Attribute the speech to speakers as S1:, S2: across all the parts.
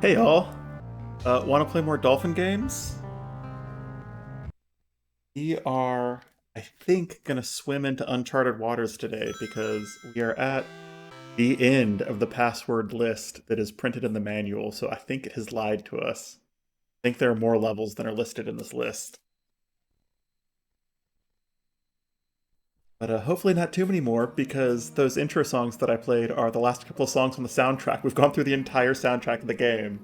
S1: Hey y'all, want to play more dolphin games? We are, I think, gonna swim into uncharted waters today because we are at the end of the password list that is printed in the manual, so I think it has lied to us. I think there are more levels than are listed in this list. But hopefully not too many more, because those intro songs that I played are the last couple of songs on the soundtrack. We've gone through the entire soundtrack of the game,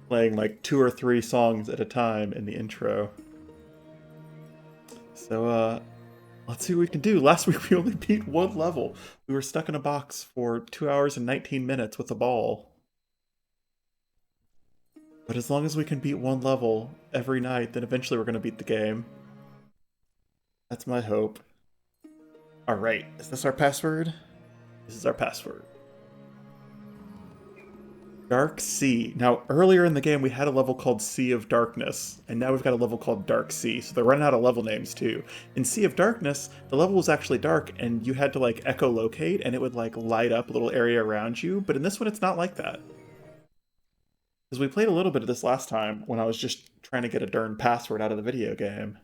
S1: playing like 2 or 3 songs at a time in the intro. So, let's see what we can do. Last week we only beat 1 level. We were stuck in a box for 2 hours and 19 minutes with a ball. But as long as we can beat 1 level every night, then eventually we're going to beat the game. That's my hope. Alright, is this our password? This is our password. Dark Sea. Now, earlier in the game we had a level called Sea of Darkness, and now we've got a level called Dark Sea, so they're running out of level names too. In Sea of Darkness, the level was actually dark, and you had to like echolocate, and it would like light up a little area around you, but in this one it's not like that. Because we played a little bit of this last time when I was just trying to get a darn password out of the video game.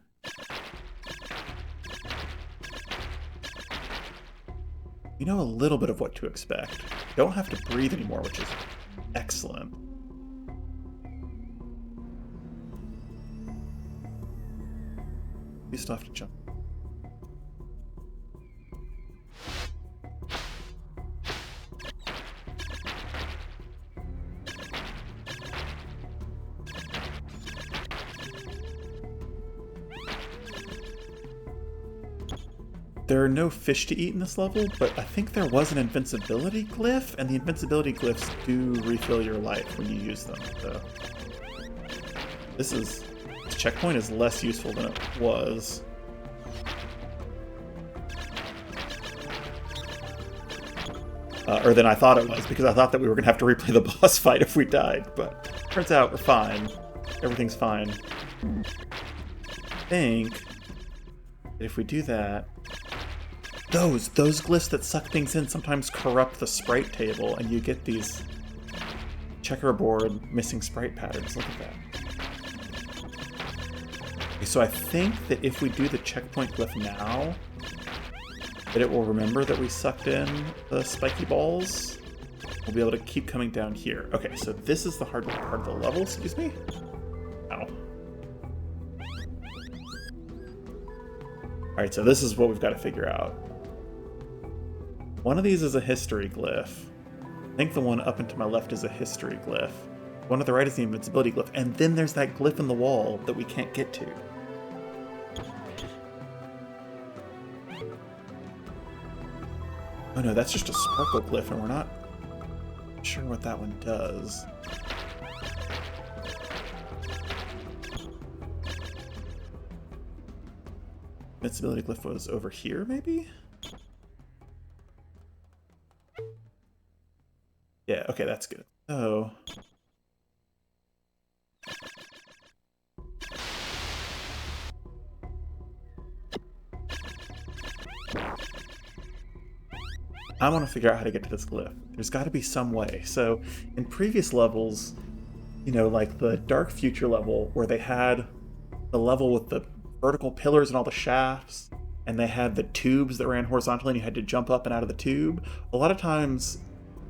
S1: You know a little bit of what to expect. You don't have to breathe anymore, which is excellent. You still have to jump. There are no fish to eat in this level, but I think there was an invincibility glyph, and the invincibility glyphs do refill your life when you use them. So this is checkpoint is less useful than it was. Or than I thought it was, because I thought that we were going to have to replay the boss fight if we died, but turns out we're fine. Everything's fine. I think that if we do that... Those glyphs that suck things in sometimes corrupt the sprite table, and you get these checkerboard missing sprite patterns. Look at that. Okay, so I think that if we do the checkpoint glyph now, that it will remember that we sucked in the spiky balls. We'll be able to keep coming down here. Okay, so this is the hard part of the level, excuse me? Ow. Alright, so this is what we've got to figure out. One of these is a history glyph. I think the one up and to my left is a history glyph. One to the right is the invincibility glyph. And then there's that glyph in the wall that we can't get to. Oh no, that's just a sparkle glyph, and we're not sure what that one does. Invincibility glyph was over here, maybe? Yeah, okay, that's good. Oh. I want to figure out how to get to this glyph. There's got to be some way. So, in previous levels, you know, like the Dark Future level, where they had the level with the vertical pillars and all the shafts, and they had the tubes that ran horizontally and you had to jump up and out of the tube, a lot of times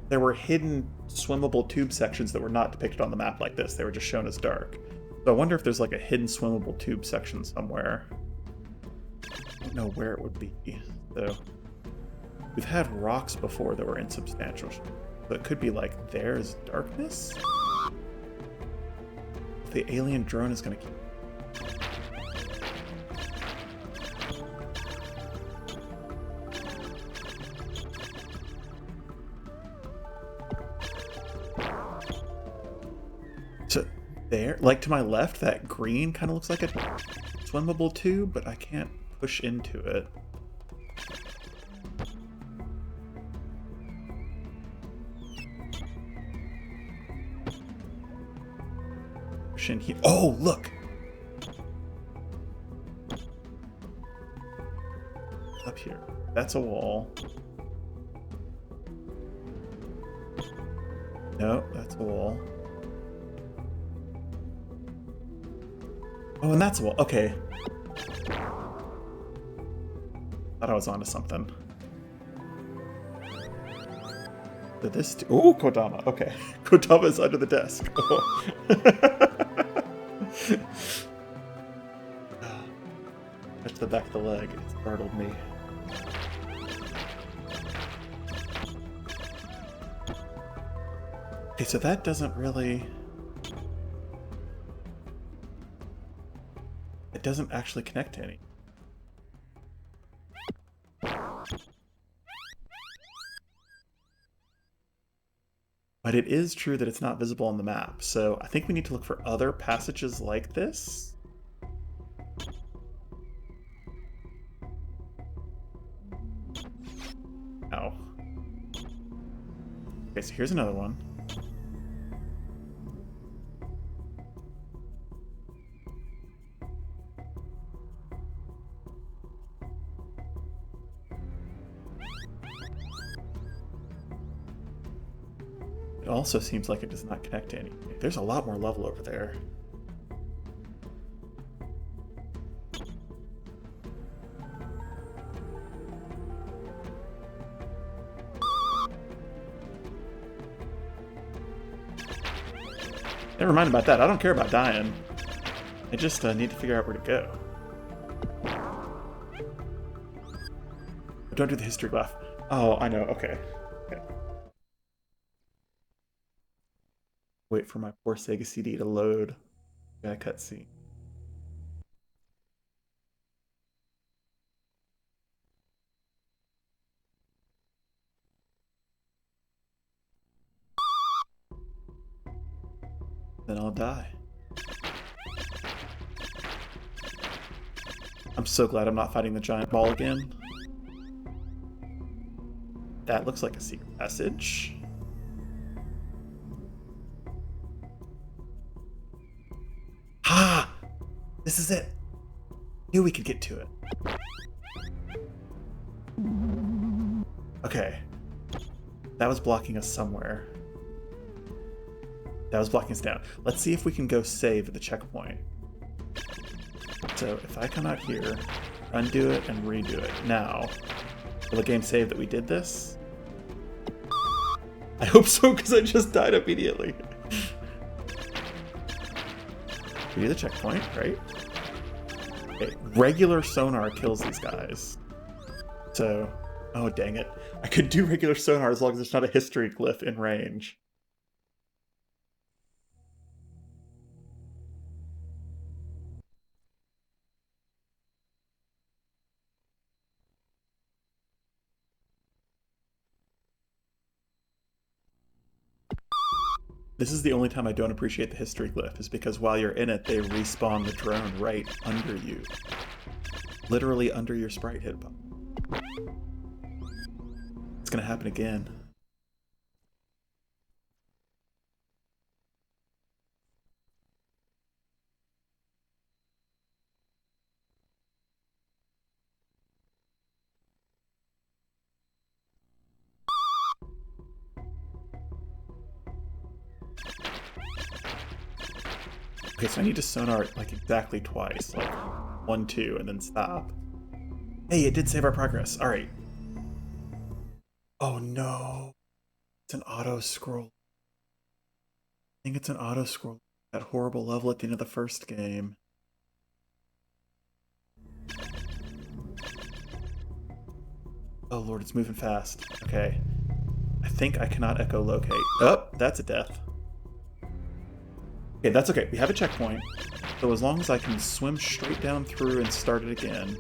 S1: there were hidden swimmable tube sections that were not depicted on the map like this. They were just shown as dark. So I wonder if there's like a hidden swimmable tube section somewhere. I don't know where it would be. So we've had rocks before that were insubstantial. So it could be like, there's darkness? The alien drone is going to keep... So there, like to my left, that green kind of looks like a swimmable tube, but I can't push into it. Push in here. Oh, look! Up here. That's a wall. No, that's a wall. Oh, and that's a wall. Okay. Thought I was onto something. Did this... Ooh, Kodama. Okay. Kodama's under the desk. Oh. Touch the back of the leg. It startled me. Okay, so that doesn't really... It doesn't actually connect to any. But it is true that it's not visible on the map, so I think we need to look for other passages like this. Ow. Okay, so here's another one. It also seems like it does not connect to any. There's a lot more level over there. Never mind about that. I don't care about dying. I just need to figure out where to go. Don't do the history buff. Oh, I know. Okay. Wait for my poor Sega CD to load. Got a cutscene. Then I'll die. I'm so glad I'm not fighting the giant ball again. That looks like a secret passage. Ah! This is it! Knew we could get to it. Okay. That was blocking us somewhere. That was blocking us down. Let's see if we can go save at the checkpoint. So if I come out here, undo it and redo it. Now, will the game save that we did this? I hope so, because I just died immediately. We do the checkpoint, right? Okay, regular sonar kills these guys. So, oh dang it. I could do regular sonar as long as there's not a history glyph in range. This is the only time I don't appreciate the history glyph, is because while you're in it, they respawn the drone right under you. Literally under your sprite hitbox. It's gonna happen again. Okay, so I need to sonar like exactly twice, like 1, 2, and then stop. Hey, it did save our progress. All right. Oh no, it's an auto scroll. I think it's an auto scroll. That horrible level at the end of the first game. Oh lord, it's moving fast. Okay. I think I cannot echolocate. Oh, that's a death. Okay, that's okay. We have a checkpoint. So as long as I can swim straight down through and start it again.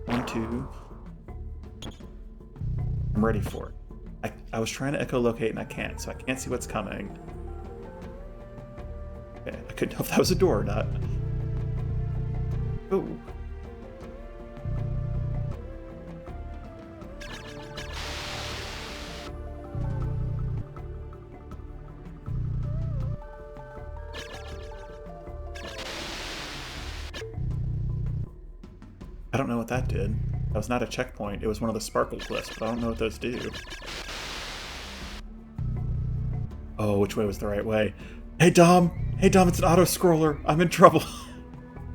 S1: 1, 2. I'm ready for it. I was trying to echolocate and I can't, so I can't see what's coming. Okay, I couldn't tell if that was a door or not. Ooh. I don't know what that did. That was not a checkpoint. It was one of the sparkle glyphs, but I don't know what those do. Oh, which way was the right way? Hey Dom! Hey Dom, it's an auto-scroller. I'm in trouble.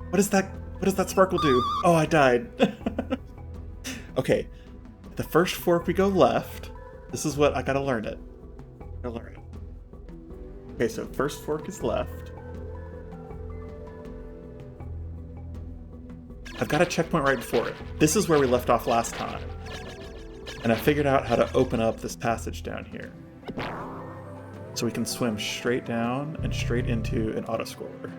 S1: What does that sparkle do? Oh, I died. Okay. The first fork we go left. This is what I gotta learn it. I gotta learn it. Okay, so first fork is left. I've got a checkpoint right before it. This is where we left off last time. And I figured out how to open up this passage down here. So we can swim straight down and straight into an autoscroller.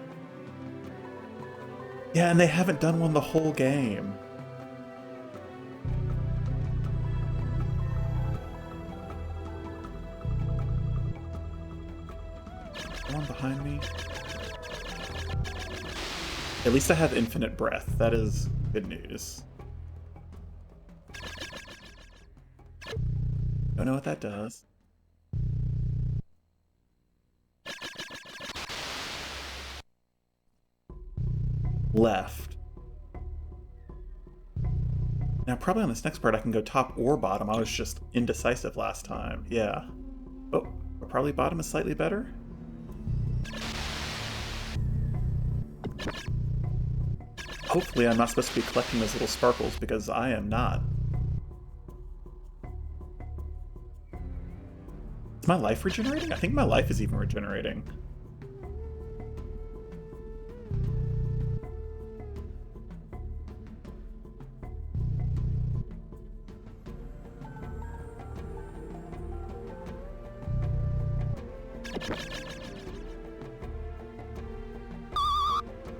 S1: Yeah, and they haven't done one the whole game. Someone behind me? At least I have infinite breath. That is good news. Don't know what that does. Left. Now probably on this next part I can go top or bottom. I was just indecisive last time. Yeah. Oh, probably bottom is slightly better. Hopefully I'm not supposed to be collecting those little sparkles, because I am not. Is my life regenerating? I think my life is even regenerating.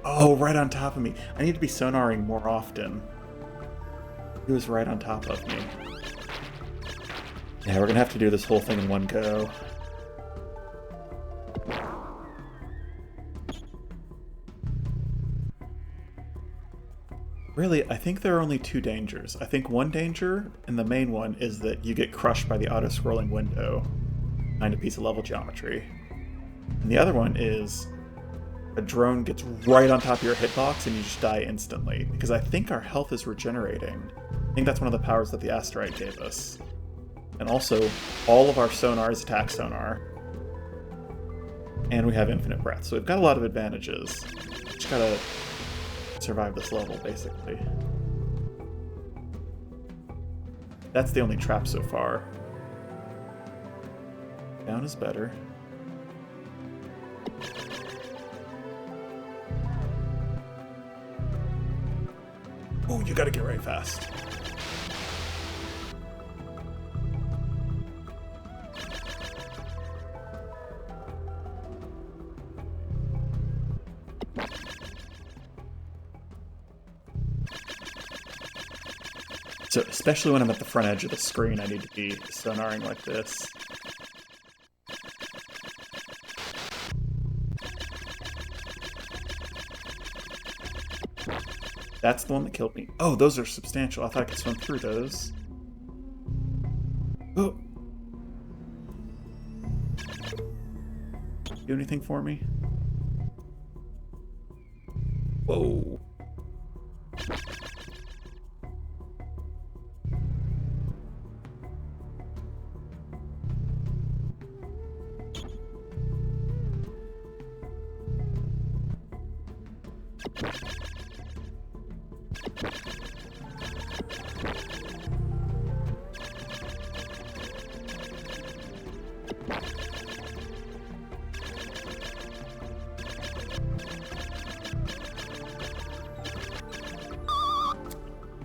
S1: Oh, right on top of me. I need to be sonaring more often. He was right on top of me. Yeah, we're gonna have to do this whole thing in one go. Really, I think there are only two dangers. I think one danger, and the main one, is that you get crushed by the auto-scrolling window behind a piece of level geometry. And the other one is a drone gets right on top of your hitbox and you just die instantly. Because I think our health is regenerating. I think that's one of the powers that the asteroid gave us. And also, all of our sonar is attack sonar. And we have infinite breath, so we've got a lot of advantages. Just gotta survive this level, basically. That's the only trap so far. Down is better. Oh, you gotta get right fast. So, especially when I'm at the front edge of the screen, I need to be sonaring like this. That's the one that killed me. Oh, those are substantial. I thought I could swim through those. Oh. Do anything for me? Whoa.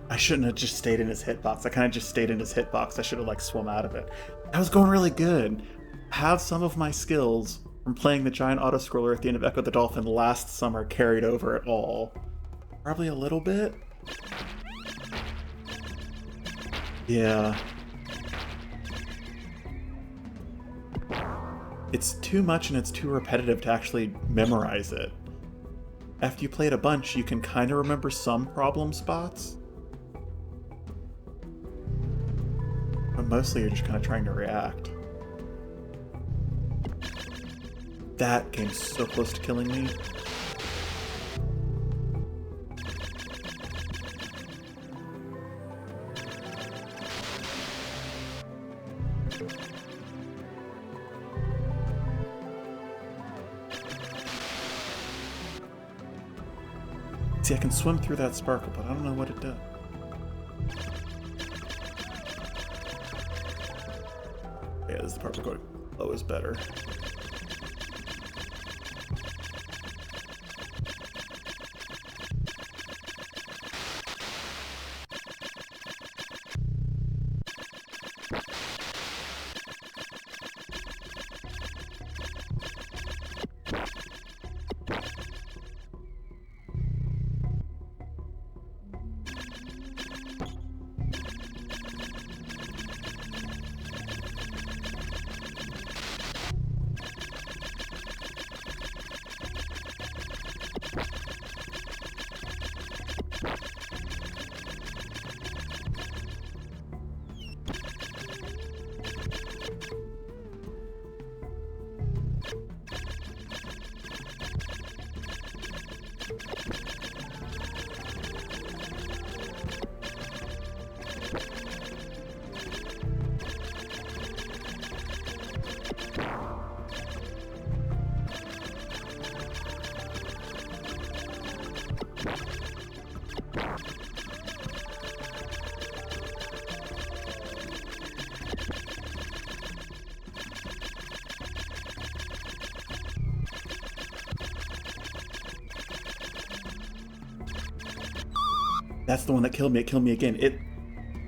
S1: I shouldn't have just stayed in his hitbox. I kind of just stayed in his hitbox. I should have, like, swum out of it. I was going really good. Have some of my skills from playing the giant auto-scroller at the end of Echo the Dolphin last summer carried over at all? Probably a little bit. Yeah. It's too much and it's too repetitive to actually memorize it. After you play it a bunch, you can kind of remember some problem spots. But mostly you're just kind of trying to react. That came so close to killing me. See, I can swim through that sparkle, but I don't know what it does. Yeah, this is the part where going low is better. That's the one that killed me. It killed me again.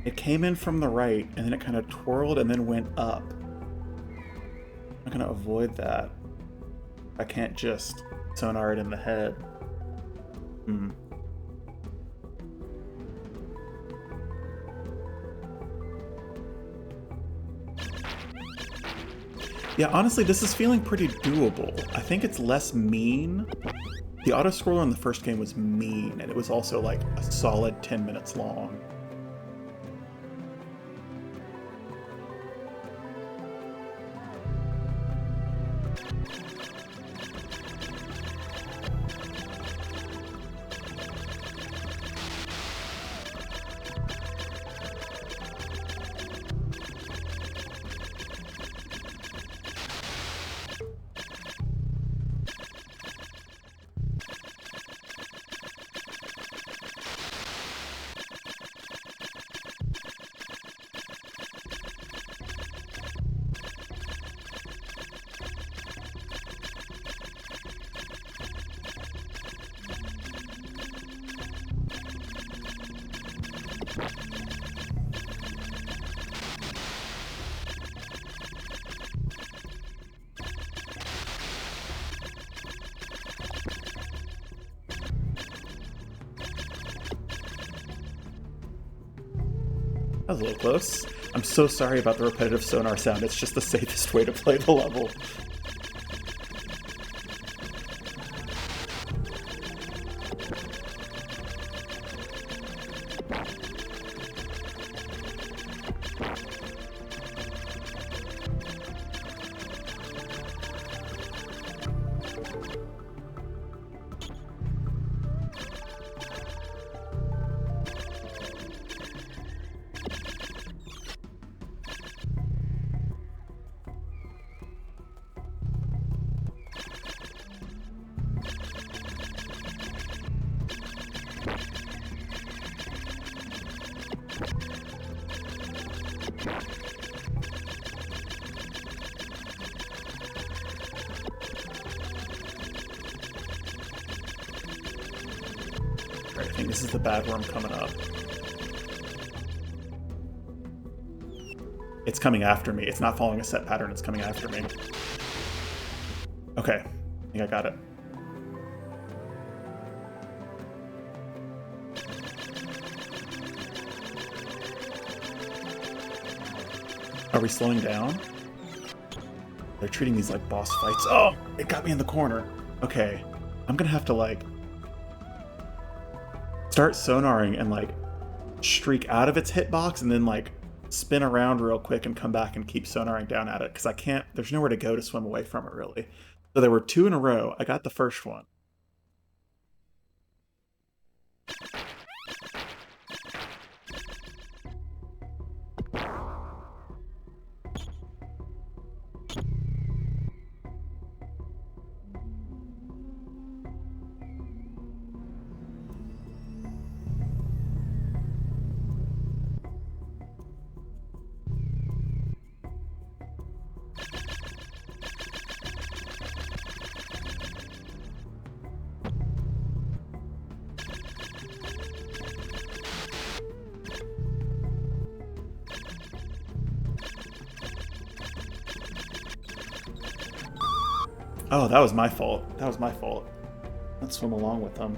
S1: It came in from the right, and then it kind of twirled and then went up. I'm gonna avoid that. I can't just sonar it in the head. Yeah, honestly, this is feeling pretty doable. I think it's less mean The auto-scroller in the first game was mean, and it was also like a solid 10 minutes long. That was a little close. I'm so sorry about the repetitive sonar sound. It's just the safest way to play the level. I think this is the bad worm coming up. It's coming after me. It's not following a set pattern. It's coming after me. Okay. I think I got it. Are we slowing down? They're treating these like boss fights. Oh! It got me in the corner. Okay. I'm gonna have to, like, start sonaring and, like, streak out of its hitbox and then, like, spin around real quick and come back and keep sonaring down at it, because I can't, there's nowhere to go to swim away from it, really. So there were 2 in a row. I got the first one. Oh, that was my fault. That was my fault. Let's swim along with them.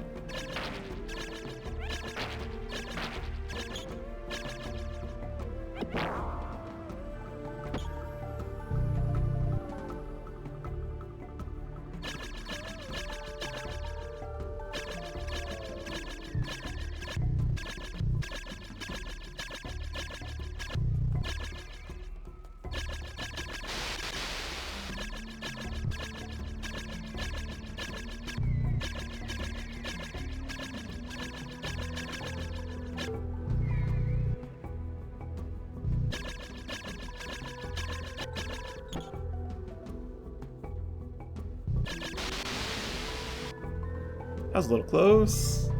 S1: That was a little close.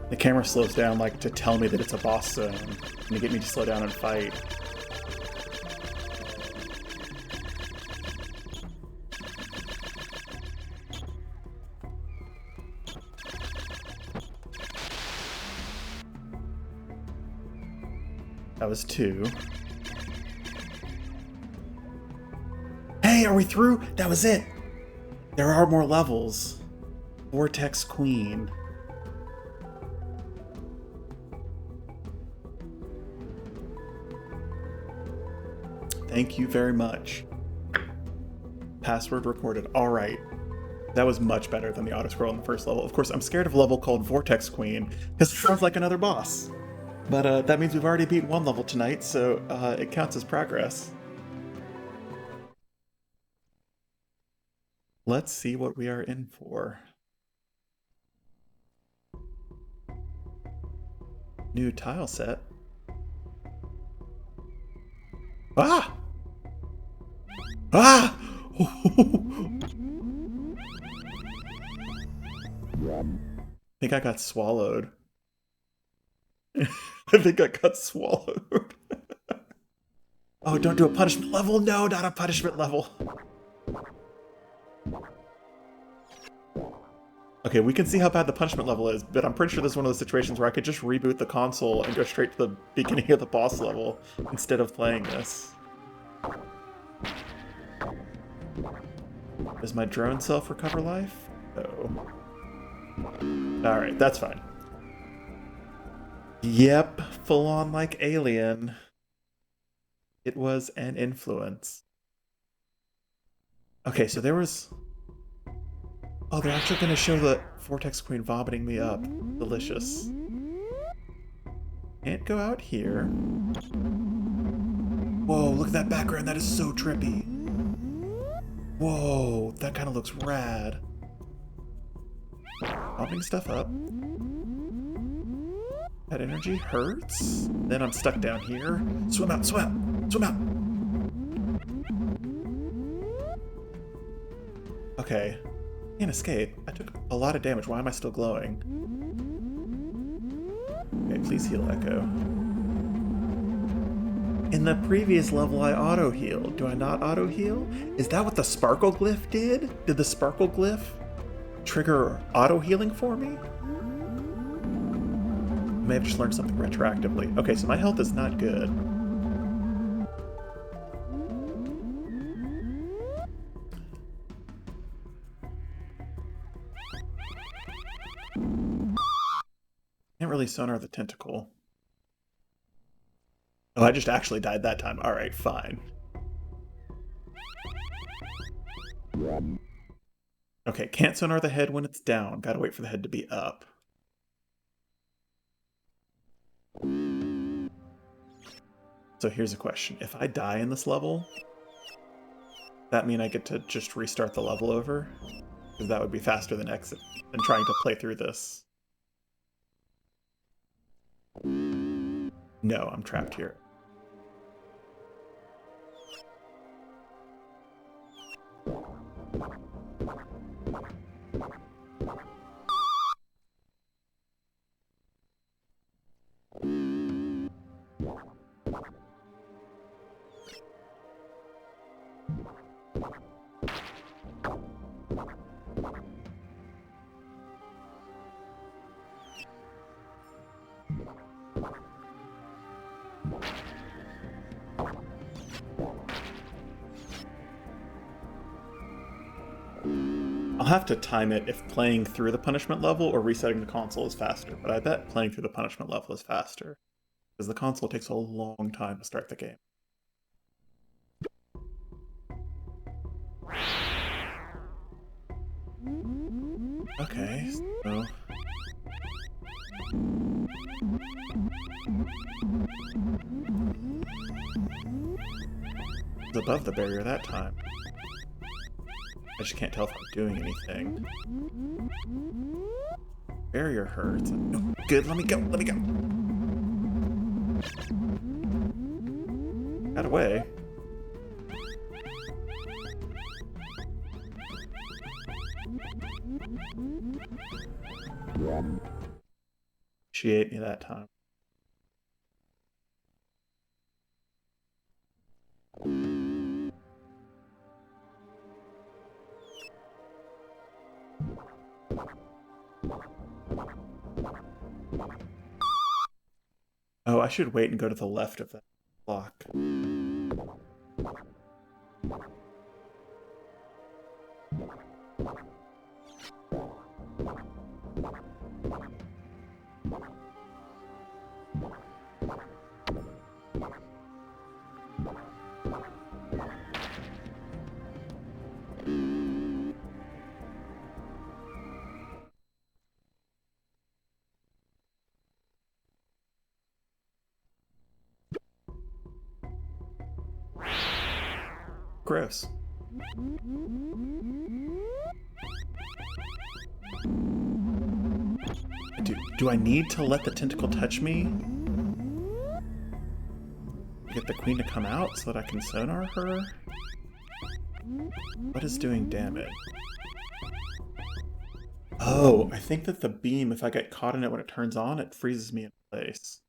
S1: The camera slows down like to tell me that it's a boss zone and to get me to slow down and fight. That was 2. Hey, are we through? That was it! There are more levels. Vortex Queen. Thank you very much. Password recorded. Alright. That was much better than the auto-scroll in the first level. Of course, I'm scared of a level called Vortex Queen, because it sounds like another boss. But that means we've already beat 1 level tonight, so it counts as progress. Let's see what we are in for. New tile set. Ah! Ah! I think I got swallowed. I think I got swallowed. Oh, don't do a punishment level? No, not a punishment level. Okay, we can see how bad the punishment level is, but I'm pretty sure this is one of those situations where I could just reboot the console and go straight to the beginning of the boss level instead of playing this. Does my drone self recover life? No. Alright, that's fine. Yep, full on like Alien. It was an influence. Okay, so there was... Oh, they're actually going to show the Vortex Queen vomiting me up. Delicious. Can't go out here. Whoa, look at that background. That is so trippy. Whoa, that kind of looks rad. Vomiting stuff up. That energy hurts. Then I'm stuck down here. Swim out, swim out, swim out. Okay. Can't escape. I took a lot of damage. Why am I still glowing? Okay, please heal Echo. In the previous level, I auto-healed. Do I not auto-heal? Is that what the Sparkle Glyph did? Did the Sparkle Glyph trigger auto-healing for me? I may have just learned something retroactively. Okay, so my health is not good. Can't really sonar the tentacle. Oh, I just actually died that time. Alright, fine. Okay, can't sonar the head when it's down. Gotta wait for the head to be up. So here's a question. If I die in this level, does that mean I get to just restart the level over? Because that would be faster than exit than trying to play through this. No, I'm trapped here. I'll have to time it if playing through the punishment level or resetting the console is faster, but I bet playing through the punishment level is faster, because the console takes a long time to start the game. Okay, so... It's above the barrier that time. I just can't tell if I'm doing anything. Barrier hurts. No, good, let me go, let me go. Got away. She ate me that time. Oh, I should wait and go to the left of that block. Gross. Do I need to let the tentacle touch me? Get the queen to come out so that I can sonar her? What is doing damage? Oh, I think that the beam, if I get caught in it when it turns on, it freezes me in place.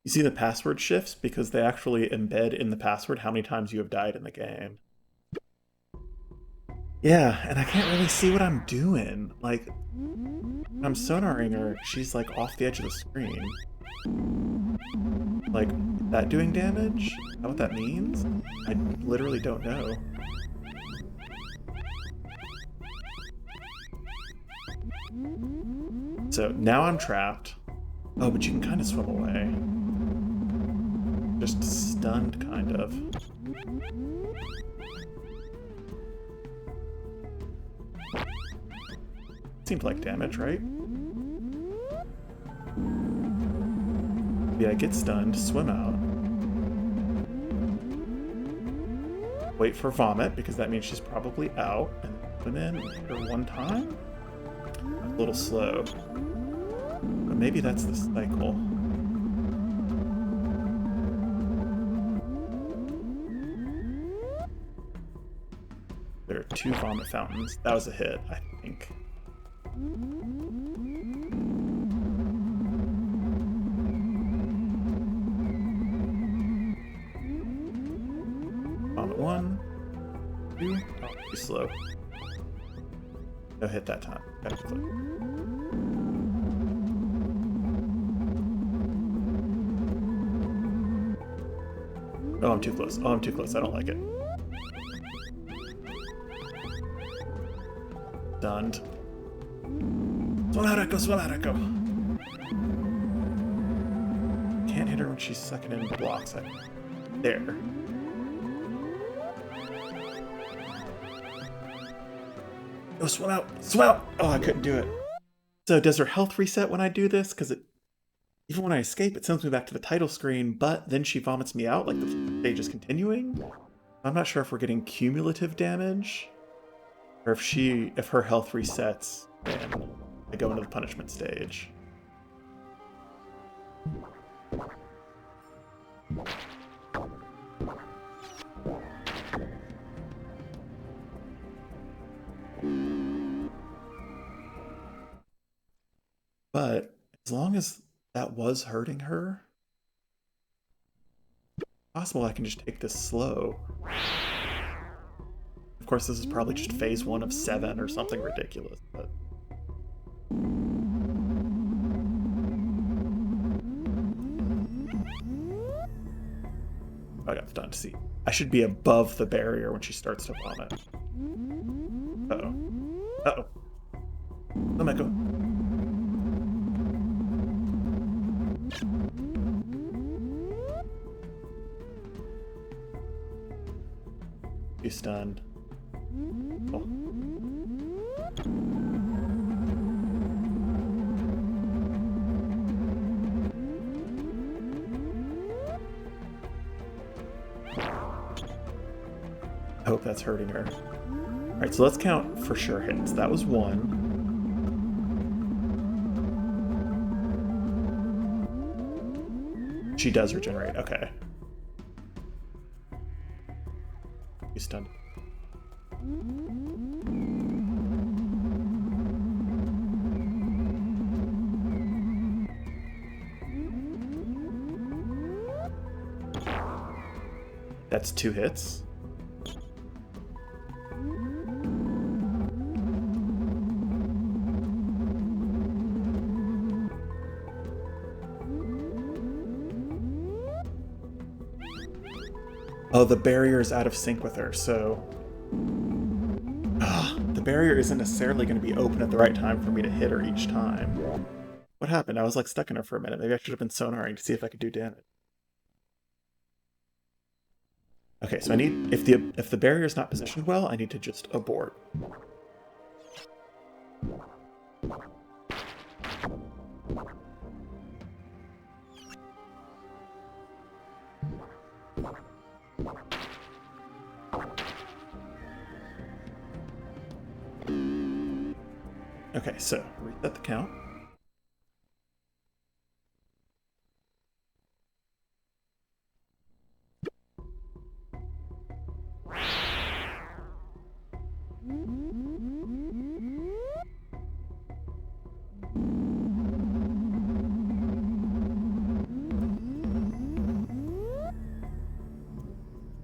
S1: You see the password shifts because they actually embed in the password how many times you have died in the game. Yeah, and I can't really see what I'm doing. Like, when I'm sonaring her, she's like off the edge of the screen. Like, is that doing damage? Is that what that means? I literally don't know. So now I'm trapped. Oh, but you can kind of swim away. Just stunned, kind of. Seems like damage, right? Yeah, get stunned, swim out. Wait for vomit, because that means she's probably out. And swim in and hit her one time? A little slow. But maybe that's the cycle. There are 2 vomit fountains. That was a hit, I think. Vomit 1, 2. Oh, too slow. No hit that time. Gotta flip. Oh, I'm too close. Oh, I'm too close. I don't like it. Stunned. Swim out, Echo! Swim out, Echo! Can't hit her when she's sucking in blocks. There. Oh, swim out! Swim out! Oh, I couldn't do it. So does her health reset when I do this? Because even when I escape, it sends me back to the title screen, but then she vomits me out like the stage is continuing. I'm not sure if we're getting cumulative damage, or if her health resets and I go into the punishment stage. But as long as that was hurting her, it's possible I can just take this slow. Of course, this is probably just phase 1 of 7 or something ridiculous, but... I got stunned. See, I should be above the barrier when she starts to vomit. Uh-oh. Uh-oh. Let me go. Be stunned. Oh. I hope that's hurting her. Alright, so let's count for sure hits. That was 1. She does regenerate, okay. He's stunned. That's 2 hits. Oh, the barrier is out of sync with her, so... the barrier isn't necessarily going to be open at the right time for me to hit her each time. What happened? I was like stuck in her for a minute. Maybe I should have been sonaring to see if I could do damage. Okay, so I need... If the barrier's not positioned well, I need to just abort. Okay, so reset the count.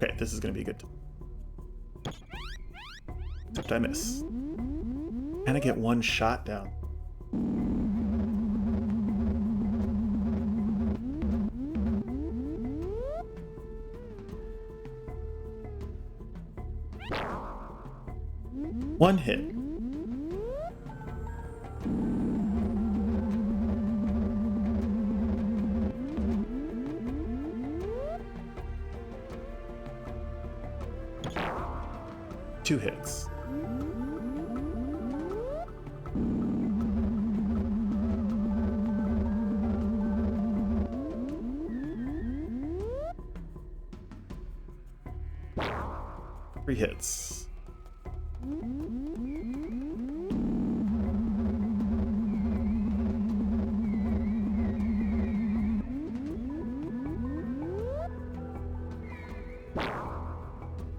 S1: Okay, this is going to be good. Except I miss. And I get 1 shot down. One hit. Two hits. Three hits.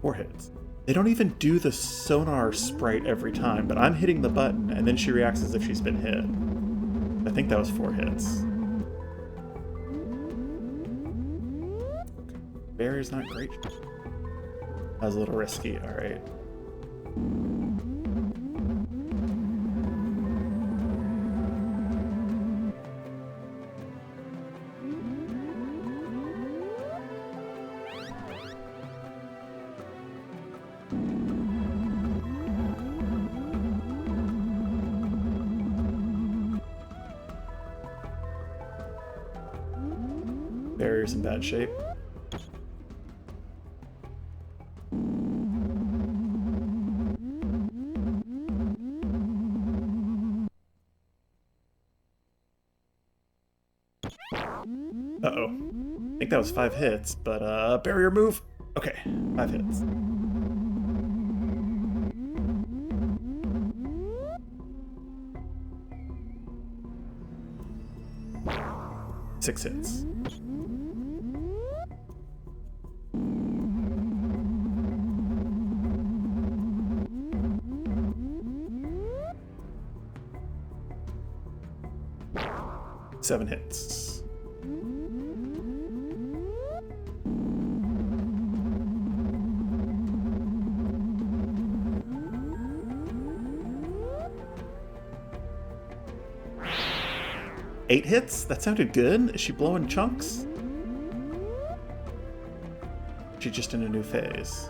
S1: Four hits. They don't even do the sonar sprite every time, but I'm hitting the button, and then she reacts as if she's been hit. I think that was 4 hits. Barrier's not great. That was a little risky, alright. Barrier's in bad shape. Uh-oh. I think that was 5 hits, but barrier move. Okay, 5 hits. Six hits. Seven hits. Eight hits? That sounded good. Is she blowing chunks? She's just in a new phase.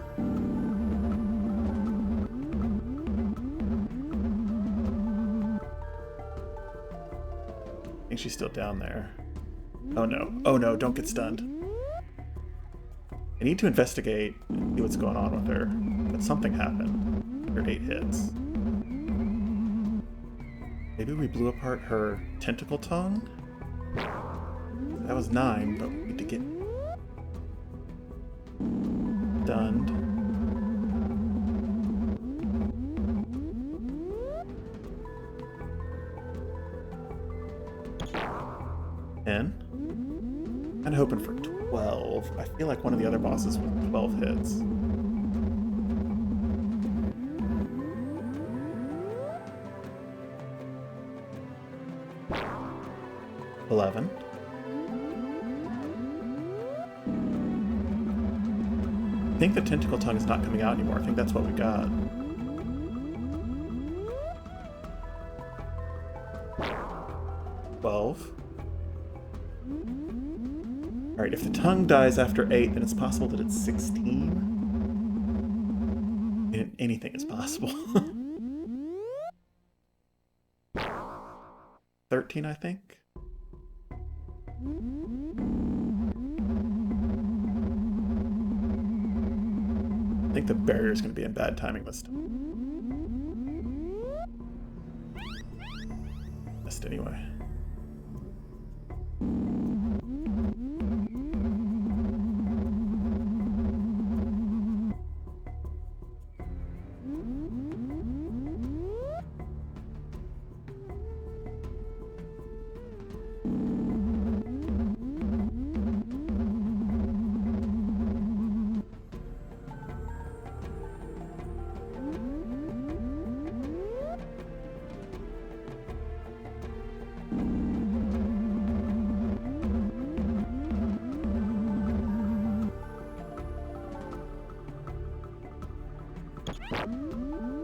S1: I think she's still down there. Oh no. Oh no, don't get stunned. I need to investigate and see what's going on with her. But something happened. Her 8 hits. Maybe we blew apart her tentacle tongue? That was 9, but we need to get... Stunned. Kind of hoping for 12. I feel like one of the other bosses with 12 hits. $11. I think the tentacle tongue is not coming out anymore. I think that's what we got. $12. Alright, if the tongue dies after 8, then it's possible that it's 16. And anything is possible. 13, I think. I think the barrier is going to be in bad timing this time. Missed anyway.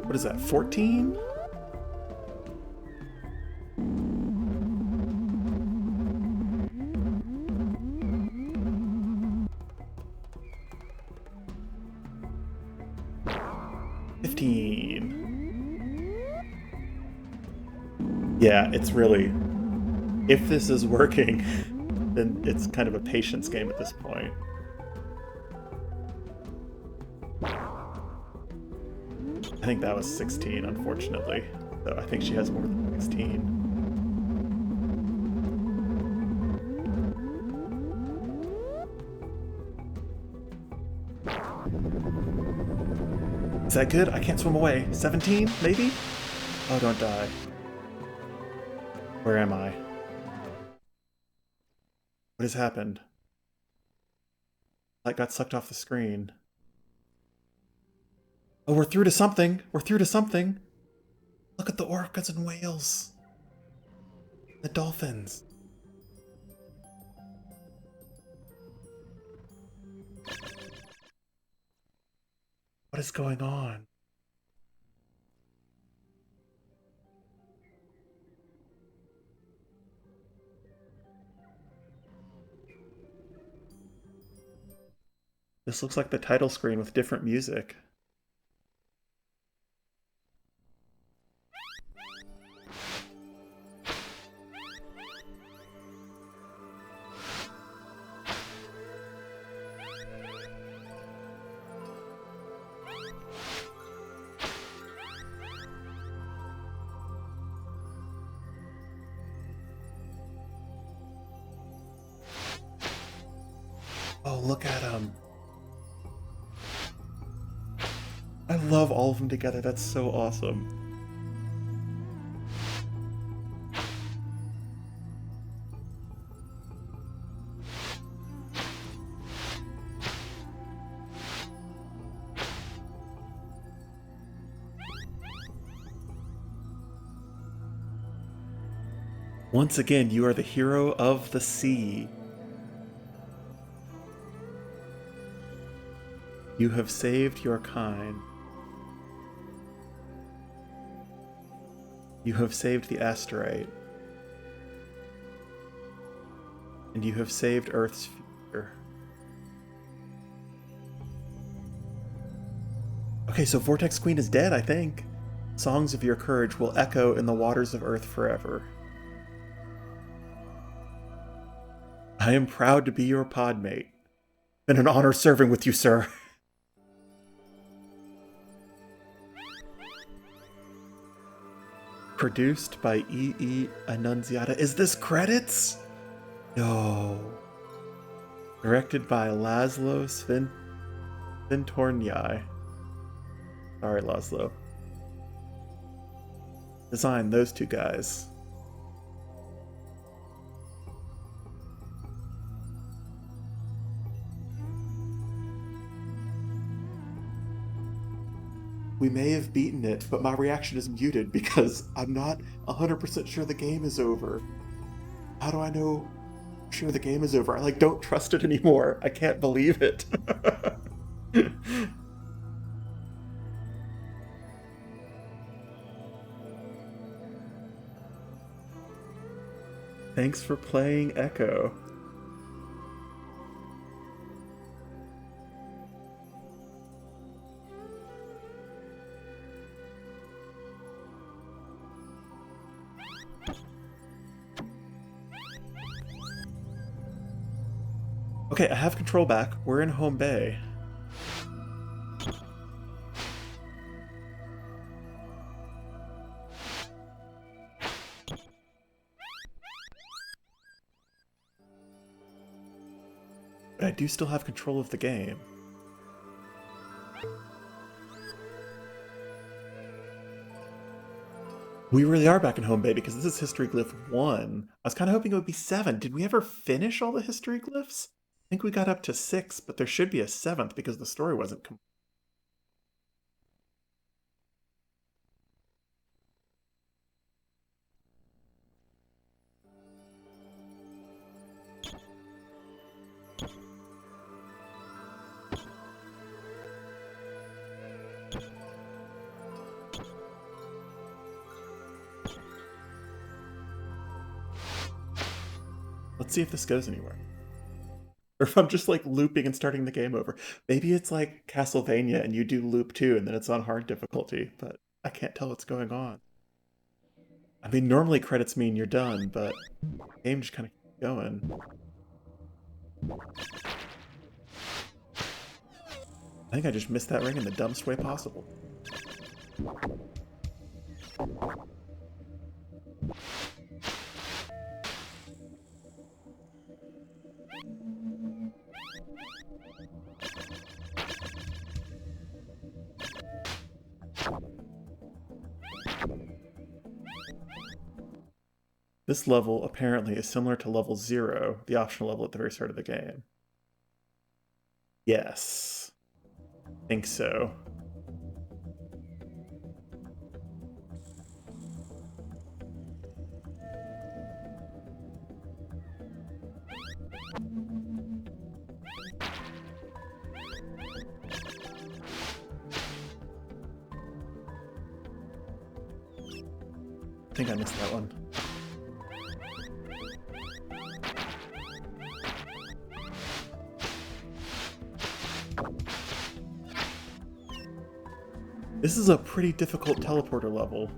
S1: What is that, 14? Yeah, it's really... If this is working, then it's kind of a patience game at this point. I think that was 16, unfortunately. So I think she has more than 16. Is that good? I can't swim away. 17, maybe? Oh, don't die. Where am I? What has happened? Light got sucked off the screen. Oh, we're through to something. We're through to something. Look at the orcas and whales. The dolphins. What is going on? This looks like the title screen with different music. Oh, look at them. I love all of them together. That's so awesome. Once again, you are the hero of the sea. You have saved your kind. You have saved the asteroid. And you have saved Earth's future. Okay, so Vortex Queen is dead, I think. Songs of your courage will echo in the waters of Earth forever. I am proud to be your podmate. Been an honor serving with you, sir. Produced by E.E. Annunziata. Is this credits? No. Directed by Laszlo Then Tornyai. Sorry, Laszlo. Design those two guys. We may have beaten it, but my reaction is muted because I'm not 100% sure the game is over. How do I know sure the game is over? I don't trust it anymore. I can't believe it. Thanks for playing Ecco. Okay, I have control back. We're in home bay. But I do still have control of the game. We really are back in home bay because this is History Glyph 1. I was kind of hoping it would be 7. Did we ever finish all the History Glyphs? I think we got up to 6, but there should be a 7th because the story wasn't complete. Let's see if this goes anywhere. Or if I'm just looping and starting the game over. Maybe it's like Castlevania and you do loop 2 and then it's on hard difficulty, but I can't tell what's going on. I mean, normally credits mean you're done, but the game just kind of keeps going. I think I just missed that ring in the dumbest way possible. This level, apparently, is similar to level 0, the optional level at the very start of the game. Yes. I think so. I think I missed that one. This is a pretty difficult teleporter level.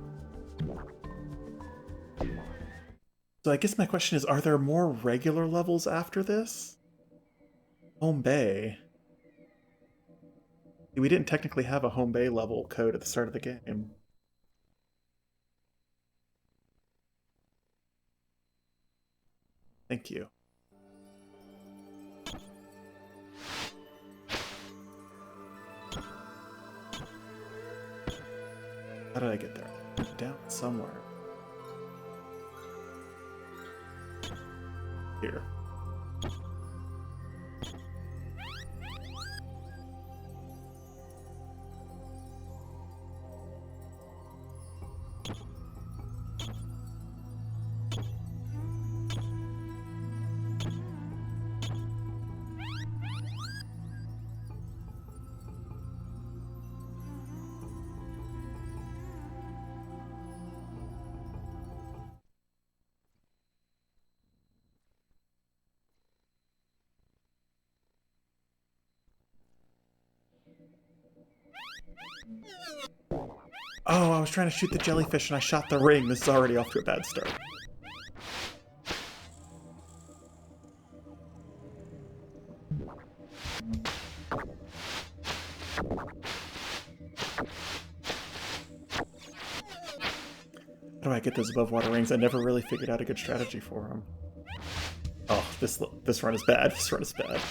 S1: So I guess my question is, are there more regular levels after this? Home Bay. We didn't technically have a Home Bay level code at the start of the game. Thank you. How did I get there? Down somewhere. Here. Oh, I was trying to shoot the jellyfish and I shot the ring. This is already off to a bad start. How do I get those above water rings? I never really figured out a good strategy for them. Oh, this run is bad. This run is bad.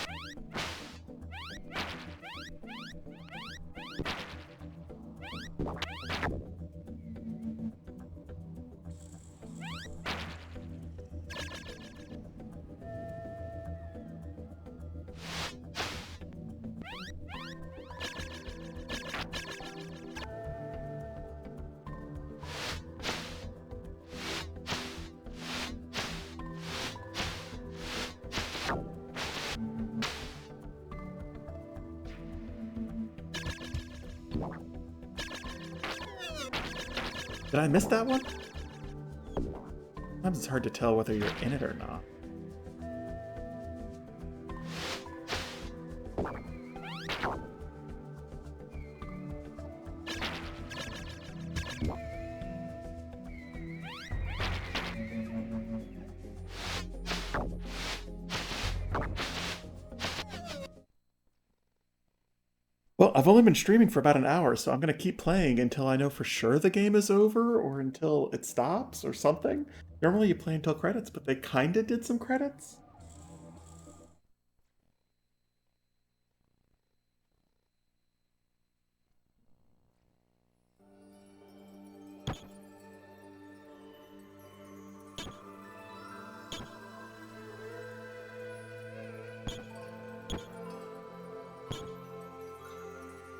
S1: Did I miss that one? Sometimes it's hard to tell whether you're in it or not. Well, I've only been streaming for about an hour, so I'm going to keep playing until I know for sure the game is over or until it stops or something. Normally you play until credits, but they kind of did some credits.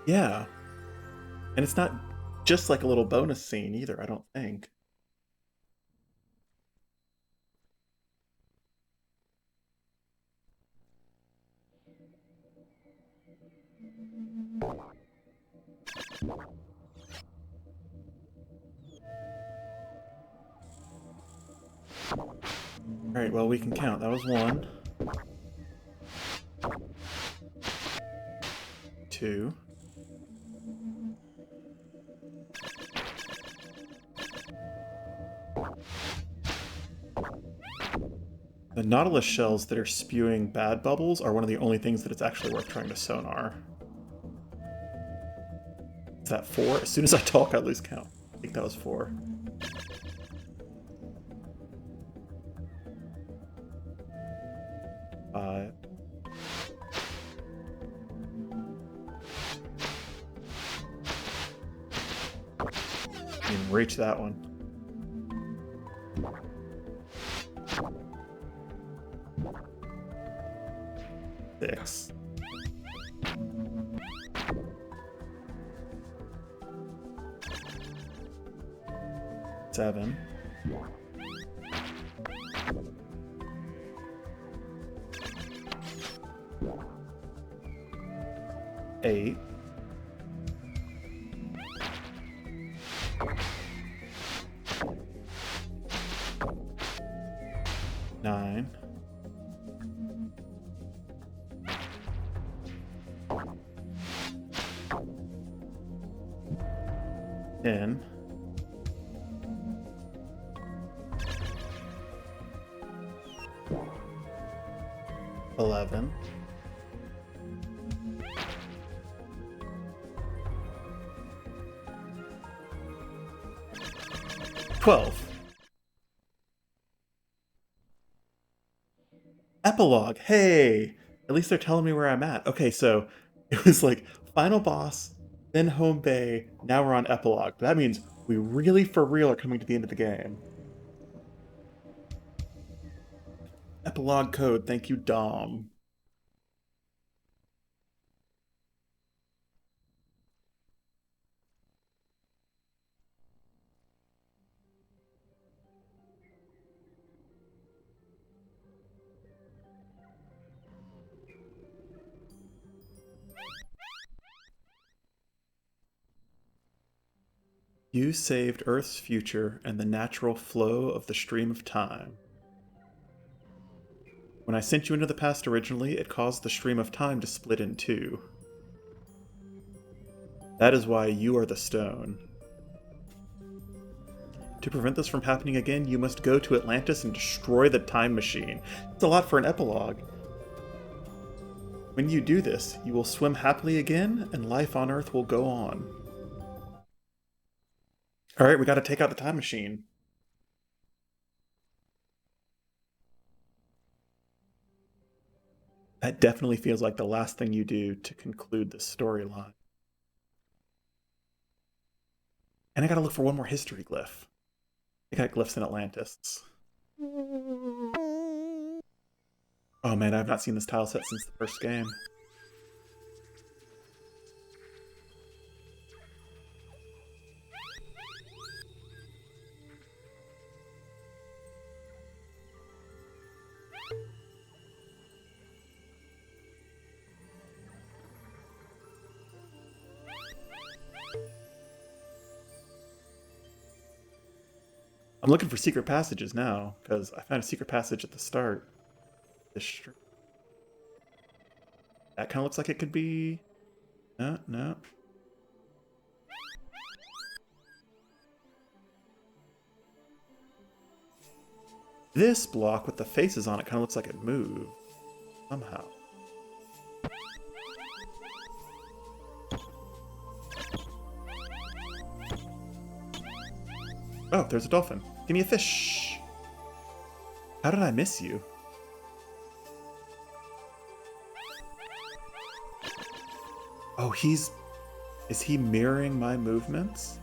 S1: Yeah. And it's not just like a little bonus scene either, I don't think. Alright, well, we can count. That was 1. 2. The Nautilus shells that are spewing bad bubbles are one of the only things that it's actually worth trying to sonar. Is that 4? As soon as I talk, I lose count. I think that was 4. Five. Didn't reach that one. 6. 7. 8. 9. 10. 11. 12. Epilogue. Hey! At least they're telling me where I'm at. Okay, so it was like final boss, then home bay, now we're on epilogue. That means we really, for real, are coming to the end of the game. Epilogue code. Thank you, Dom. You saved Earth's future and the natural flow of the stream of time. When I sent you into the past originally, it caused the stream of time to split in 2. That is why you are the stone. To prevent this from happening again, you must go to Atlantis and destroy the time machine. It's a lot for an epilogue. When you do this, you will swim happily again, and life on Earth will go on. Alright, we gotta take out the time machine. That definitely feels like the last thing you do to conclude the storyline. And I gotta look for one more history glyph. I got glyphs in Atlantis. Oh man, I've not seen this tile set since the first game. I'm looking for secret passages now, because I found a secret passage at the start. That kind of looks like it could be... No, no. This block with the faces on it kind of looks like it moved. Somehow. Oh, there's a dolphin. Give me a fish. How did I miss you? Oh, is he mirroring my movements?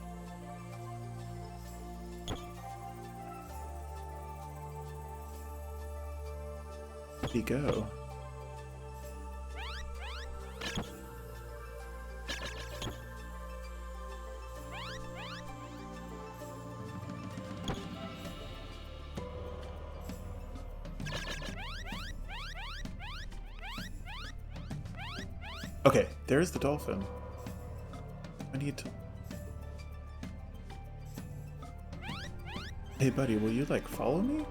S1: Where'd he go? Okay, there's the dolphin. I need to... Hey buddy, will you like follow me?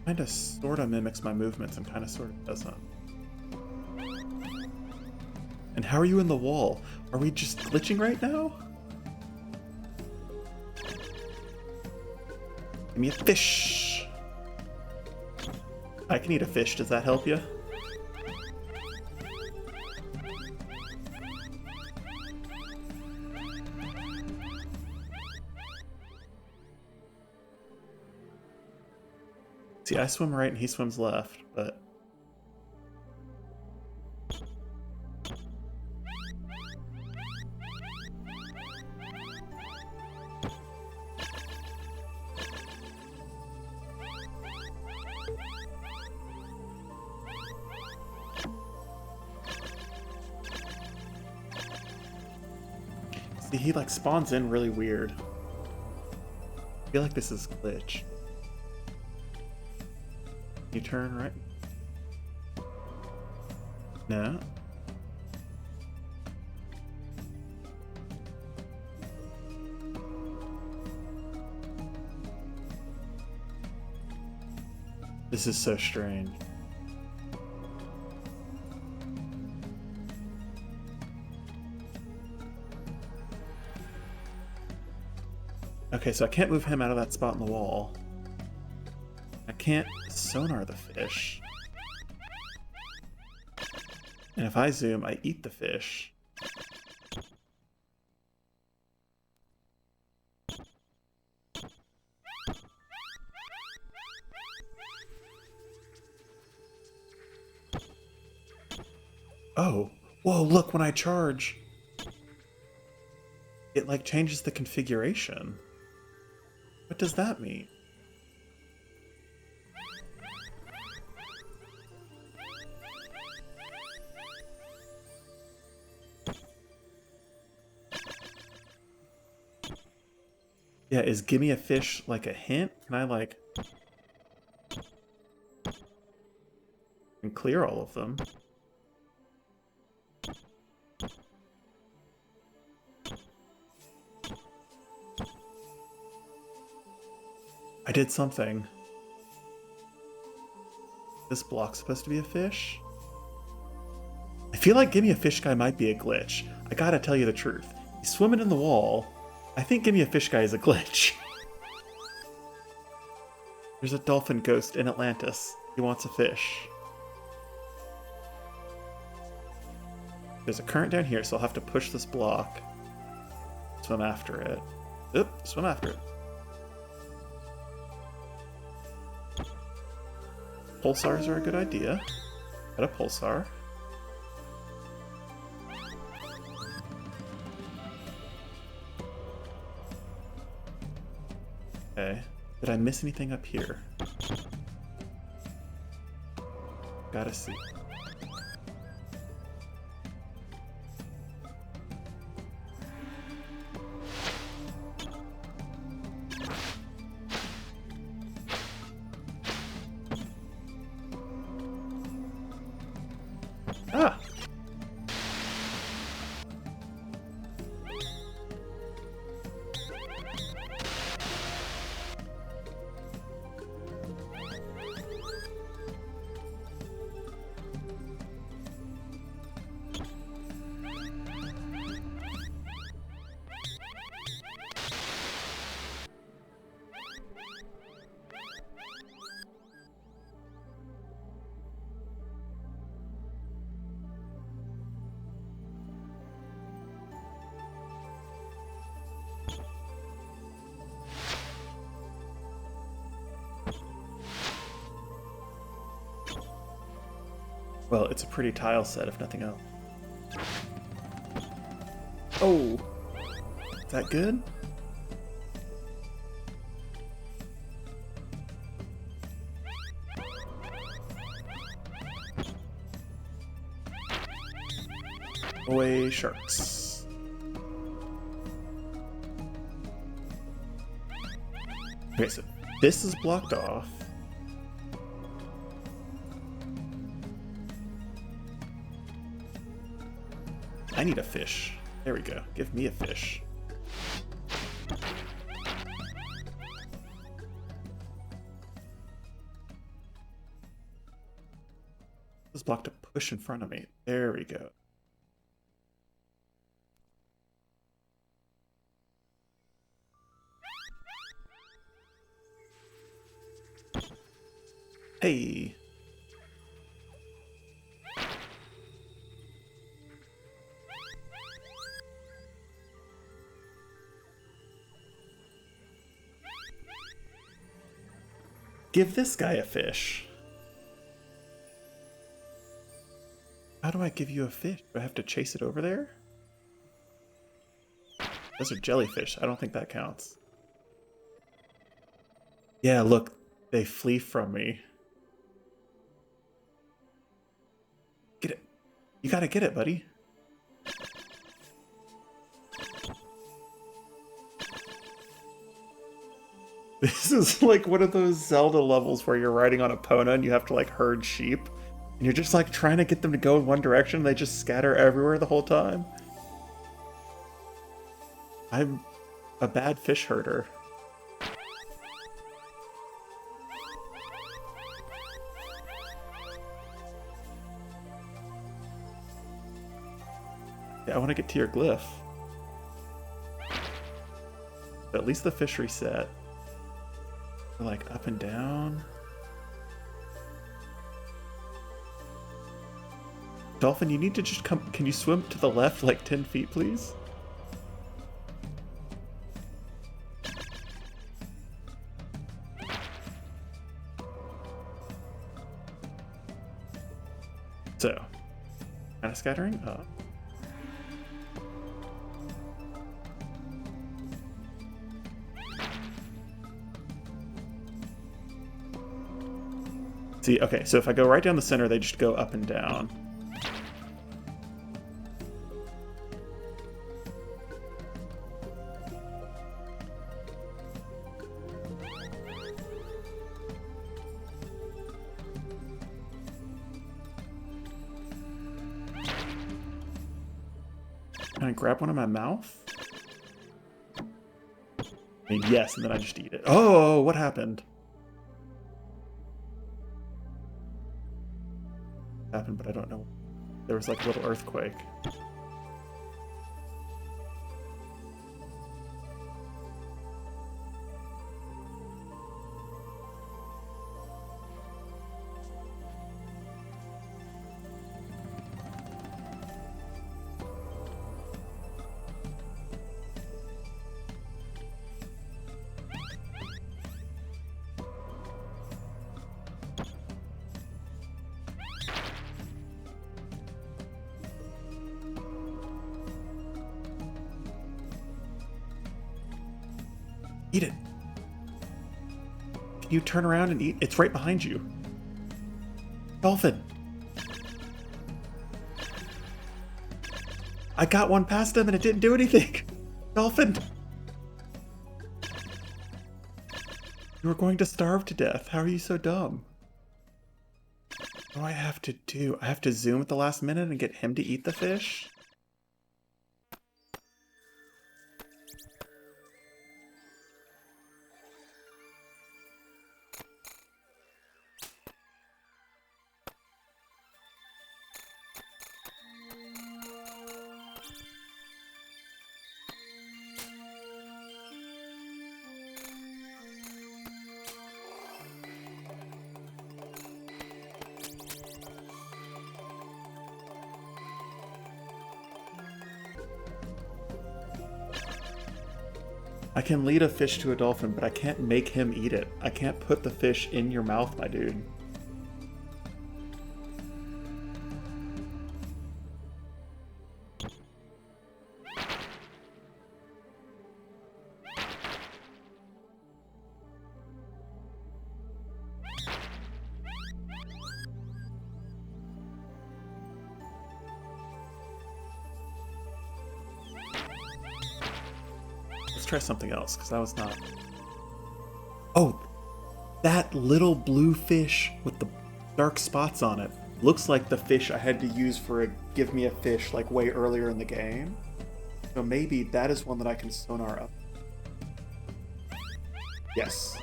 S1: Kinda sorta mimics my movements and kinda sorta doesn't. And how are you in the wall? Are we just glitching right now? Give me a fish! I can eat a fish, does that help you? See, I swim right and he swims left, but... See, he like spawns in really weird. I feel like this is glitch. You turn right? No. This is so strange. Okay, so I can't move him out of that spot in the wall. I can't sonar the fish. And if I zoom, I eat the fish. Oh, whoa, look, when I charge, it like changes the configuration. What does that mean? Yeah, is gimme a fish like a hint? Can I like... and clear all of them? I did something. This block's supposed to be a fish? I feel like Gimme a Fish guy might be a glitch. I gotta tell you the truth. He's swimming in the wall. I think Gimme a Fish guy is a glitch. There's a dolphin ghost in Atlantis. He wants a fish. There's a current down here, so I'll have to push this block. Swim after it. Oop, swim after it. Pulsars are a good idea. Got a pulsar. Okay. Did I miss anything up here? Gotta see. Ah! Well, it's a pretty tile set, if nothing else. Oh! Is that good? Away, sharks. Okay, so this is blocked off. I need a fish. There we go. Give me a fish. This is blocked a push in front of me. There we go. Hey. Give this guy a fish. How do I give you a fish? Do I have to chase it over there? Those are jellyfish. I don't think that counts. Yeah, look. They flee from me. Get it. You gotta get it, buddy. This is like one of those Zelda levels where you're riding on Epona and you have to like herd sheep. And you're just like trying to get them to go in one direction and they just scatter everywhere the whole time. I'm a bad fish herder. Yeah, I want to get to your glyph. But at least the fish reset. They're like up and down. Dolphin, you need to just come. Can you swim to the left like 10 feet, please? So, kind of scattering up. See, okay, so if I go right down the center, they just go up and down. Can I grab one in my mouth? I mean, yes, and then I just eat it. Oh, what happened? Happened, but I don't know. There was like a little earthquake. Eat it. Can you turn around and eat? It's right behind you. Dolphin. I got one past him and it didn't do anything. Dolphin. You were going to starve to death. How are you so dumb? What do I have to do? I have to zoom at the last minute and get him to eat the fish? I can lead a fish to a dolphin, but I can't make him eat it. I can't put the fish in your mouth, my dude. try something else, because that was not... Oh! That little blue fish with the dark spots on it looks like the fish I had to use for a Give Me a Fish, like, way earlier in the game. So maybe that is one that I can sonar up. Yes.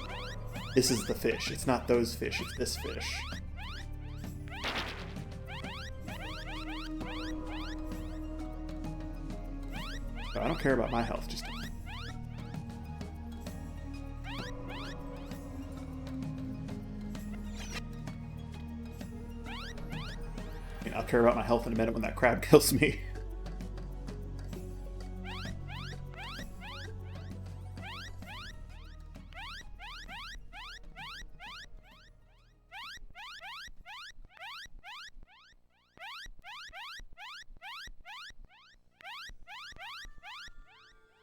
S1: This is the fish. It's not those fish, it's this fish. So I don't care about my health, just... I'll care about my health in a minute when that crab kills me.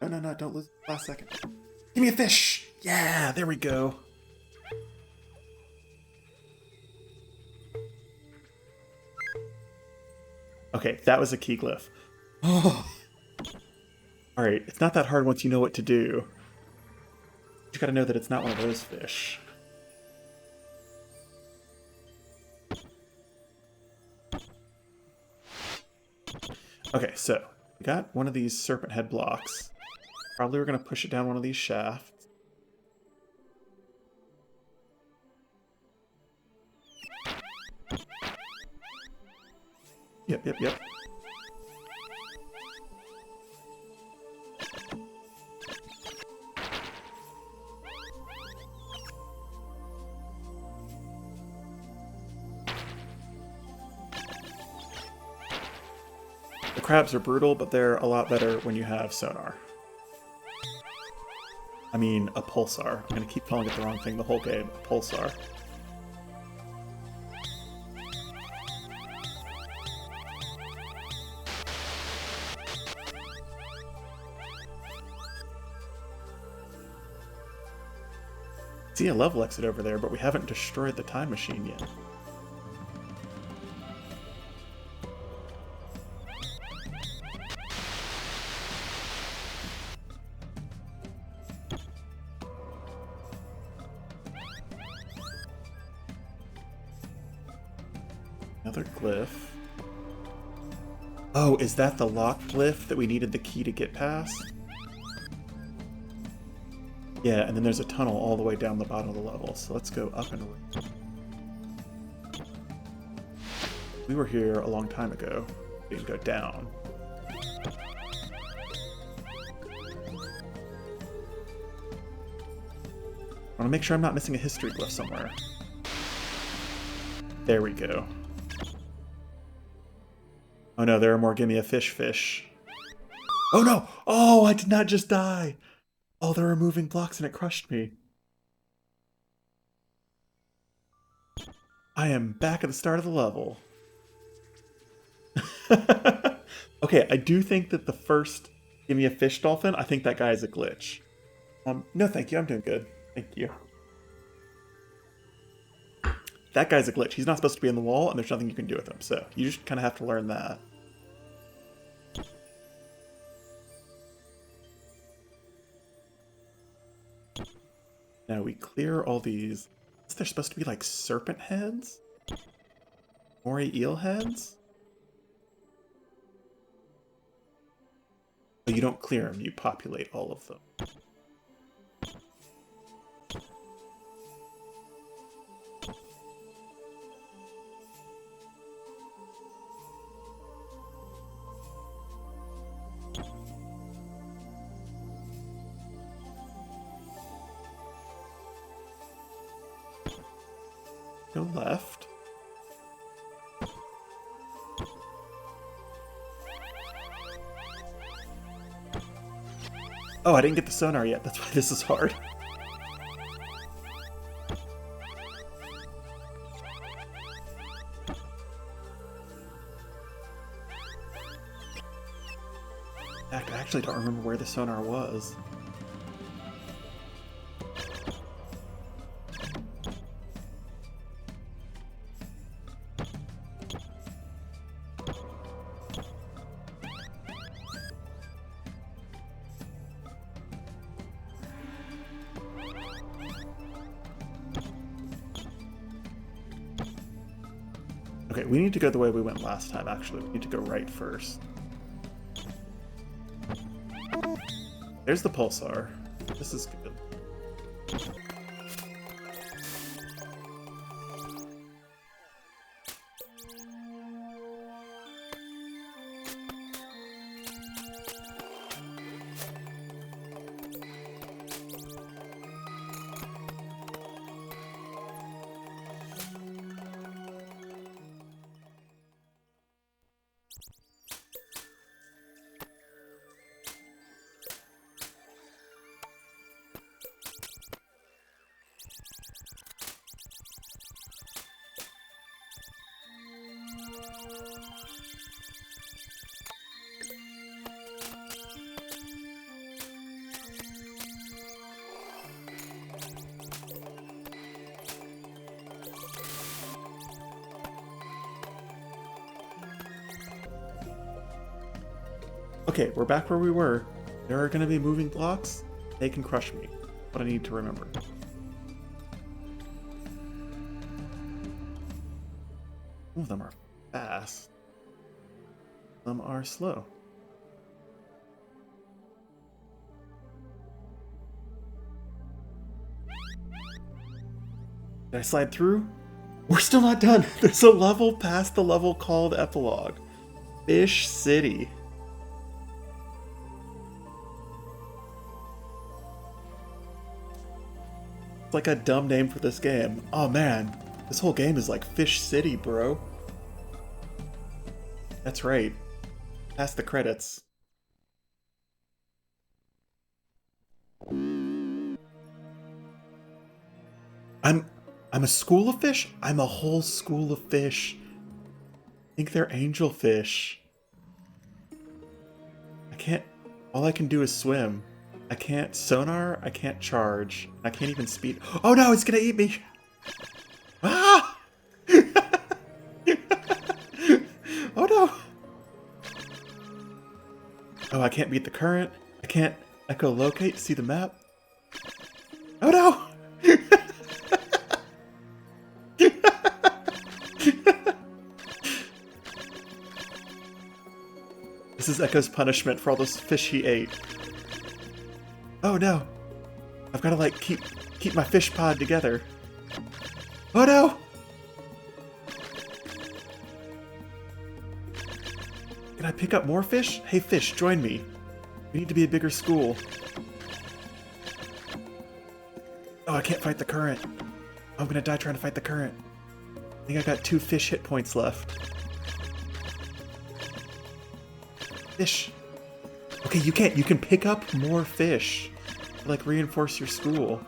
S1: No, don't lose the last second. Give me a fish! Yeah, there we go. Okay, that was a key glyph. Oh. Alright, it's not that hard once you know what to do. You just gotta know that it's not one of those fish. Okay, so we got one of these serpent head blocks. Probably we're gonna push it down one of these shafts. Yep. The crabs are brutal, but they're a lot better when you have sonar. I mean, a pulsar. I'm gonna keep calling it the wrong thing the whole game. A pulsar. See a level exit over there, but we haven't destroyed the time machine yet. Another glyph. Oh, is that the lock glyph that we needed the key to get past? Yeah, and then there's a tunnel all the way down the bottom of the level, so let's go up and around. We were here a long time ago. We can go down. I want to make sure I'm not missing a history glyph somewhere. There we go. Oh no, there are more Gimme a Fish. Oh no! Oh, I did not just die! Oh, there are moving blocks and it crushed me. I am back at the start of the level. Okay, I do think that the first Gimme a Fish dolphin, I think that guy is a glitch. No thank you, I'm doing good. Thank you. That guy's a glitch. He's not supposed to be in the wall, and there's nothing you can do with him. So you just kind of have to learn that. Now we clear all these. They're supposed to be like serpent heads? Moray eel heads? But you don't clear them, you populate all of them. Go left. Oh, I didn't get the sonar yet. That's why this is hard. I actually don't remember where the sonar was. Okay, we need to go the way we went last time, actually. We need to go right first. There's the pulsar. This is good. Okay, we're back where we were. There are going to be moving blocks. They can crush me. What I need to remember. Some of them are fast. Some are slow. Did I slide through? We're still not done. There's a level past the level called Epilogue. Fish City. It's like a dumb name for this game. Oh man, this whole game is like Fish City, bro. That's right. Past the credits. I'm a school of fish? I'm a whole school of fish. I think they're angelfish. I can't... All I can do is swim. I can't sonar, I can't charge. I can't even speed... Oh no, it's gonna eat me! Ah! Oh no! Oh, I can't beat the current. I can't echolocate to see the map. Oh no! This is Echo's punishment for all those fish he ate. Oh no! I've got to like keep my fish pod together. Oh no! Can I pick up more fish? Hey fish, join me. We need to be a bigger school. Oh, I can't fight the current. I'm gonna die trying to fight the current. I think I got 2 fish hit points left. Fish. Okay, you can pick up more fish to, like, reinforce your school.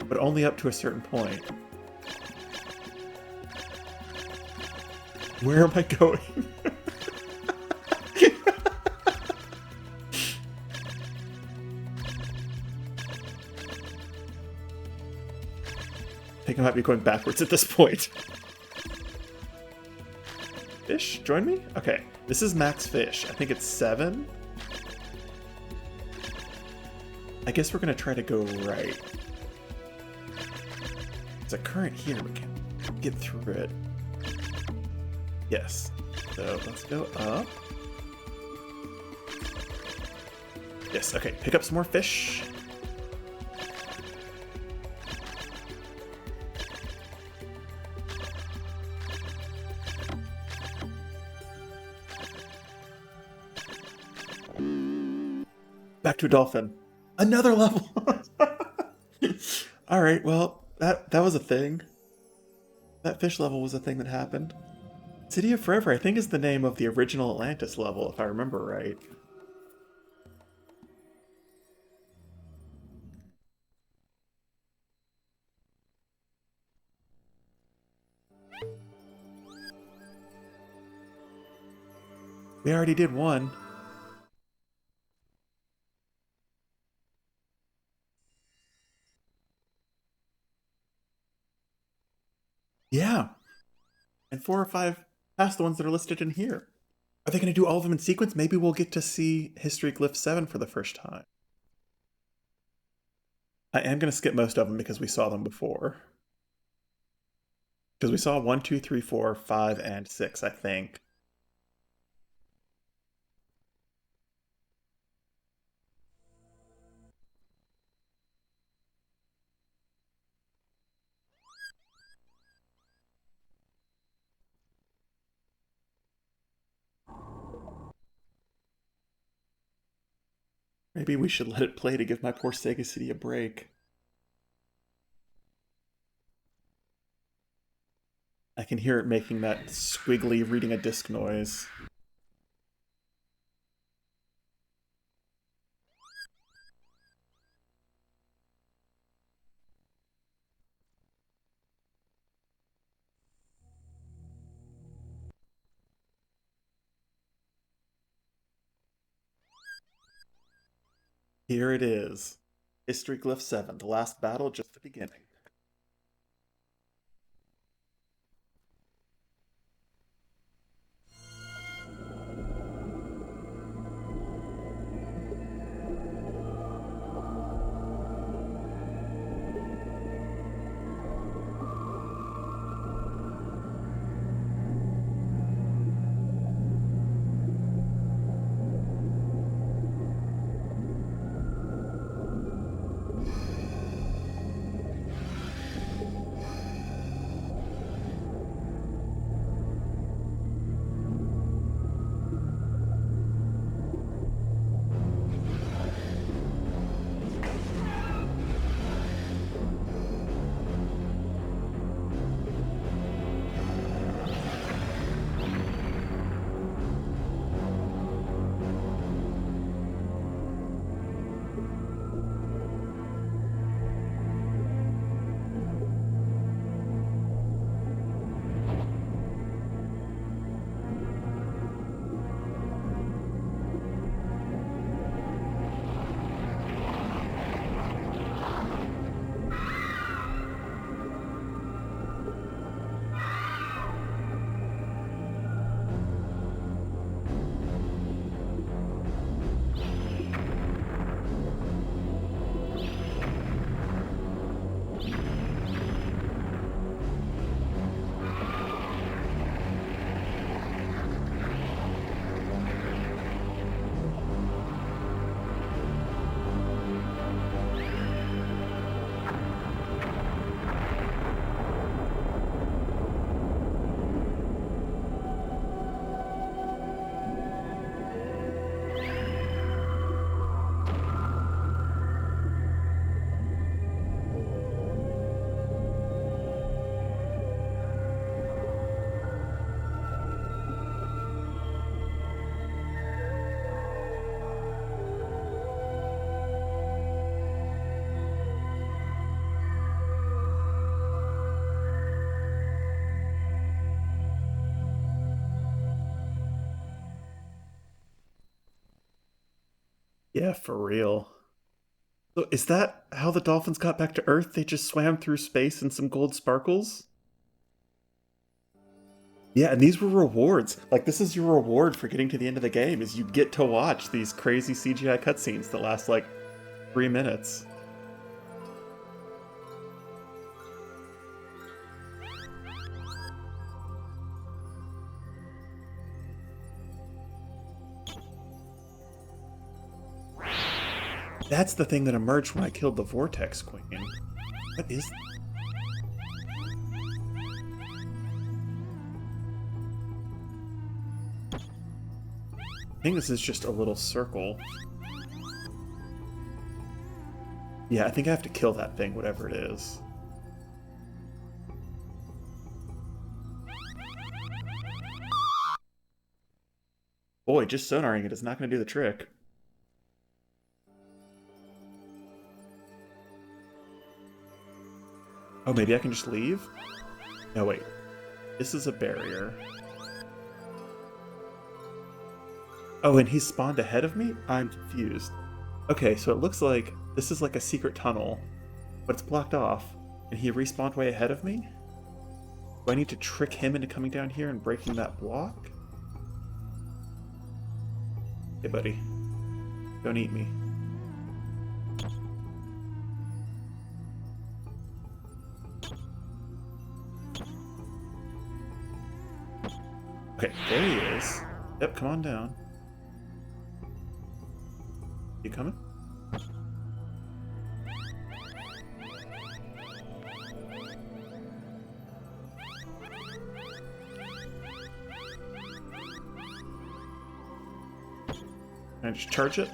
S1: But only up to a certain point. Where am I going? I think I might be going backwards at this point. Fish, join me? Okay, this is max fish. I think it's 7. I guess we're gonna try to go right. There's a current here, we can't get through it. Yes. So let's go up. Yes, okay, pick up some more fish. Back to a dolphin. Another level! Alright, well, that was a thing. That fish level was a thing that happened. City of Forever, I think, is the name of the original Atlantis level, if I remember right. We already did one. Yeah. And 4 or 5 past the ones that are listed in here. Are they going to do all of them in sequence? Maybe we'll get to see History Glyph 7 for the first time. I am going to skip most of them because we saw them before. Because we saw 1, 2, 3, 4, 5, and 6, I think. Maybe we should let it play to give my poor Sega CD a break. I can hear it making that squiggly reading a disc noise. Here it is. History Glyph 7, the last battle, just the beginning. Yeah, for real. So is that how the dolphins got back to Earth? They just swam through space in some gold sparkles? Yeah, and these were rewards. Like, this is your reward for getting to the end of the game, is you get to watch these crazy CGI cutscenes that last, like, 3 minutes. That's the thing that emerged when I killed the Vortex Queen. What is... I think this is just a little circle. Yeah, I think I have to kill that thing, whatever it is. Boy, just sonaring it is not going to do the trick. Oh, maybe I can just leave? No, wait. This is a barrier. Oh, and he spawned ahead of me? I'm confused. Okay, so it looks like this is like a secret tunnel, but it's blocked off, and he respawned way ahead of me? Do I need to trick him into coming down here and breaking that block? Hey, buddy. Don't eat me. Okay, there he is. Yep, come on down. You coming? Can I just charge it?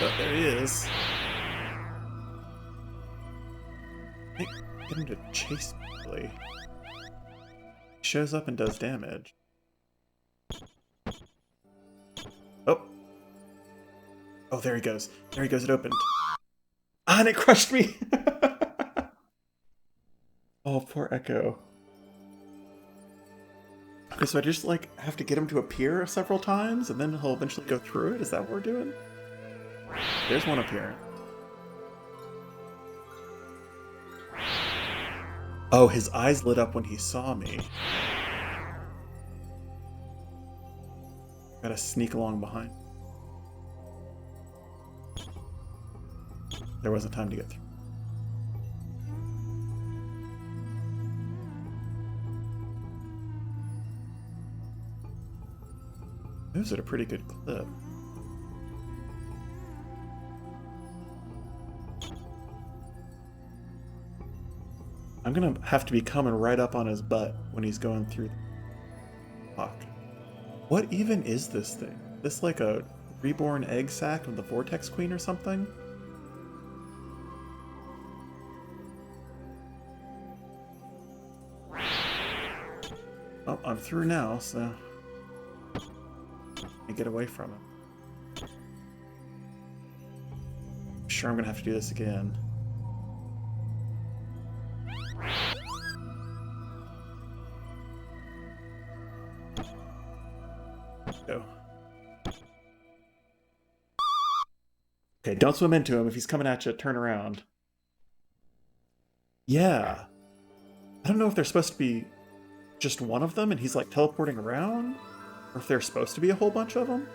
S1: Oh, there he is. Hey, get him to chase me, really. He shows up and does damage. Oh. Oh, there he goes. There he goes, it opened. Ah, and it crushed me! Oh, poor Ecco. Okay, so I just, like, have to get him to appear several times, and then he'll eventually go through it? Is that what we're doing? There's one appearance. Oh, his eyes lit up when he saw me. Gotta sneak along behind. There wasn't time to get through. Moves at a pretty good clip. I'm gonna have to be coming right up on his butt when he's going through the lock. What even is this thing? This like a reborn egg sac of the Vortex Queen or something? Oh, I'm through now, so I get away from him. I'm sure I'm gonna have to do this again. Go. Okay, don't swim into him. If he's coming at you, turn around. Yeah. I don't know if they're supposed to be just one of them and he's like teleporting around, or if there's supposed to be a whole bunch of them.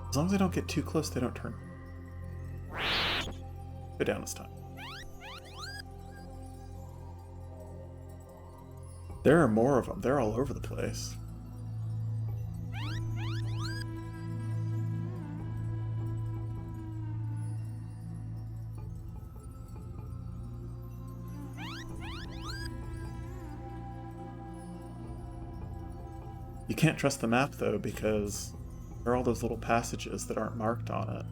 S1: As long as I don't get too close, they don't turn. Go down this time. There are more of them. They're all over the place. You can't trust the map, though, because there are all those little passages that aren't marked on it.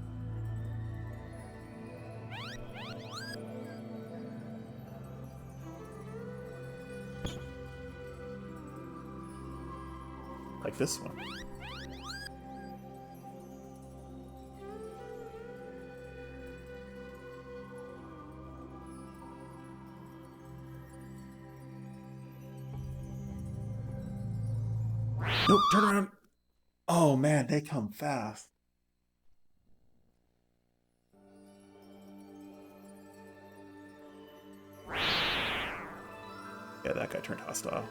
S1: Like this one. Nope, turn around. Oh man, they come fast. Yeah, that guy turned hostile.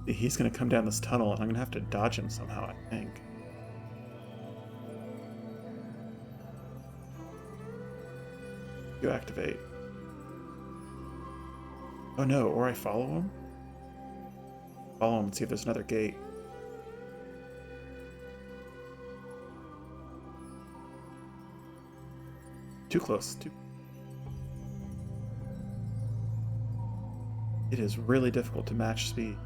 S1: He's gonna come down this tunnel and I'm gonna have to dodge him somehow, I think. You activate. Oh no, or I follow him? Follow him and see if there's another gate. Too close. It is really difficult to match speed.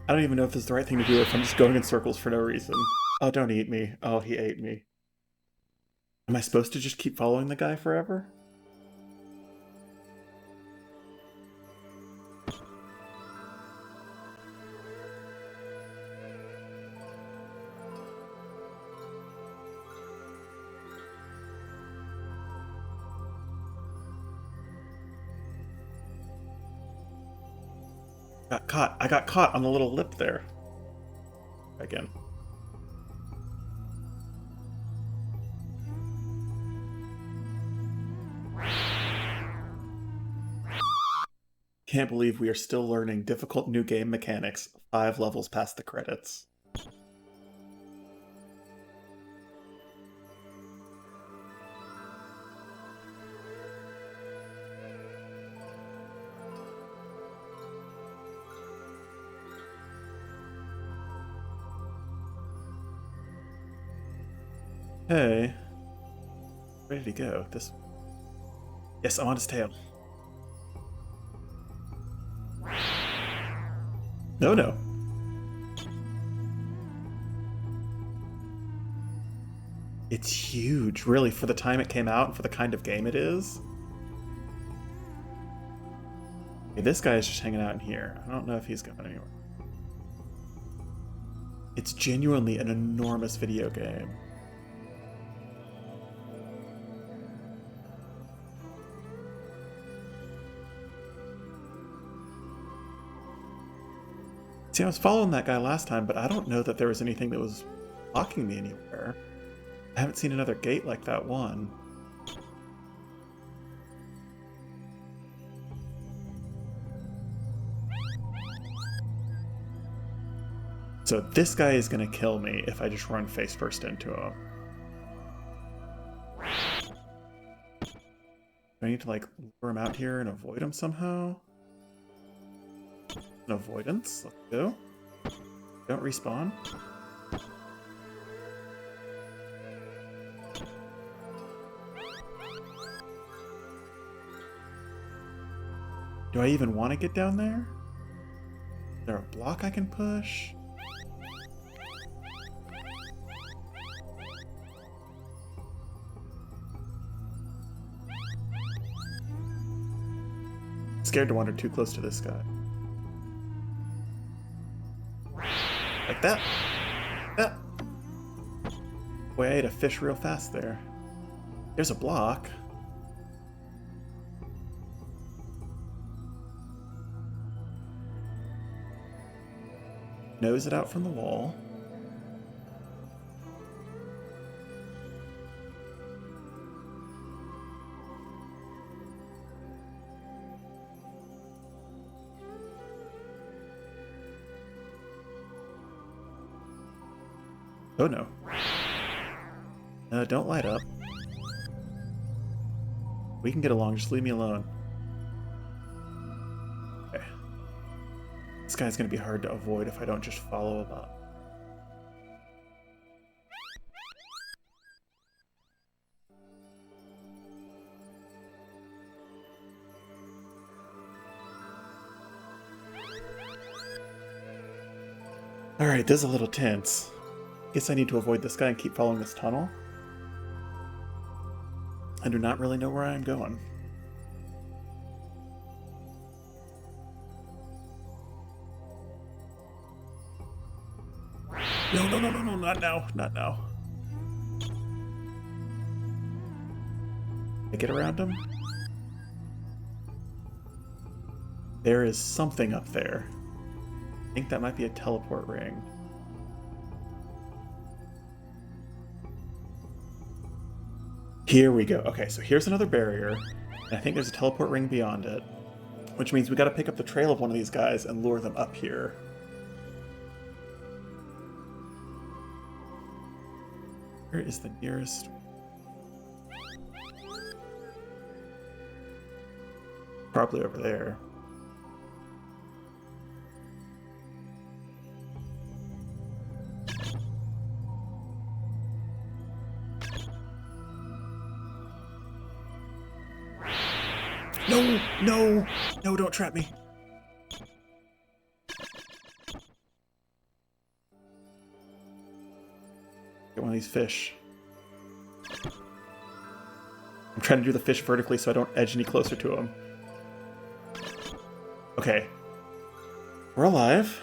S1: I don't even know if this is the right thing to do if I'm just going in circles for no reason. Oh, don't eat me. Oh, he ate me. Am I supposed to just keep following the guy forever? Got caught. I got caught on the little lip there. Again. Can't believe we are still learning difficult new game mechanics 5 levels past the credits. Hey. Where did he go? This. Yes, I'm on his tail. No. It's huge, really, for the time it came out and for the kind of game it is. Okay, this guy is just hanging out in here. I don't know if he's going anywhere. It's genuinely an enormous video game. See, I was following that guy last time, but I don't know that there was anything that was blocking me anywhere. I haven't seen another gate like that one. So this guy is going to kill me if I just run face first into him. Do I need to, like, lure him out here and avoid him somehow? An avoidance. Let's go. Don't respawn. Do I even want to get down there? Is there a block I can push? Scared to wander too close to this guy. Like that. Yeah. Boy, I ate a fish real fast there. There's a block. Nose it out from the wall. Oh no. Don't light up. We can get along, just leave me alone. Okay. This guy's gonna be hard to avoid if I don't just follow him up. Alright, this is a little tense. Guess I need to avoid this guy and keep following this tunnel. I do not really know where I'm going. No, not now, not now. Can I get around him? There is something up there. I think that might be a teleport ring. Here we go. Okay, so here's another barrier, and I think there's a teleport ring beyond it, which means we gotta pick up the trail of one of these guys and lure them up here. Where is the nearest? Probably over there. No, don't trap me. Get one of these fish. I'm trying to do the fish vertically so I don't edge any closer to him. Okay. We're alive.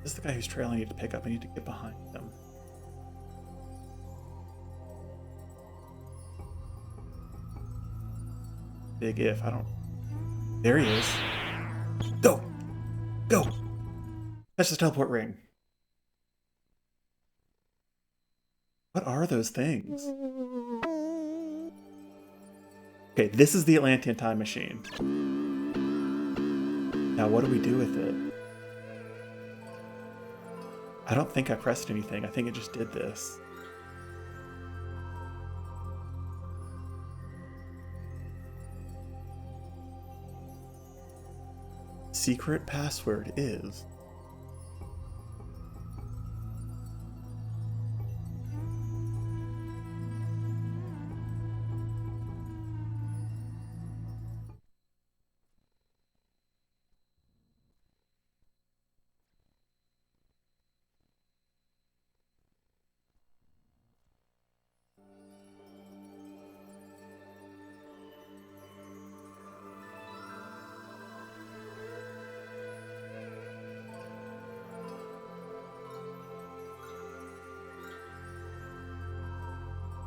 S1: This is the guy who's trailing I need to pick up. I need to get behind them. Big if. I don't... There he is. Go! Go! That's the teleport ring. What are those things? Okay, this is the Atlantean time machine. Now what do we do with it? I don't think I pressed anything. I think it just did this. Secret password is...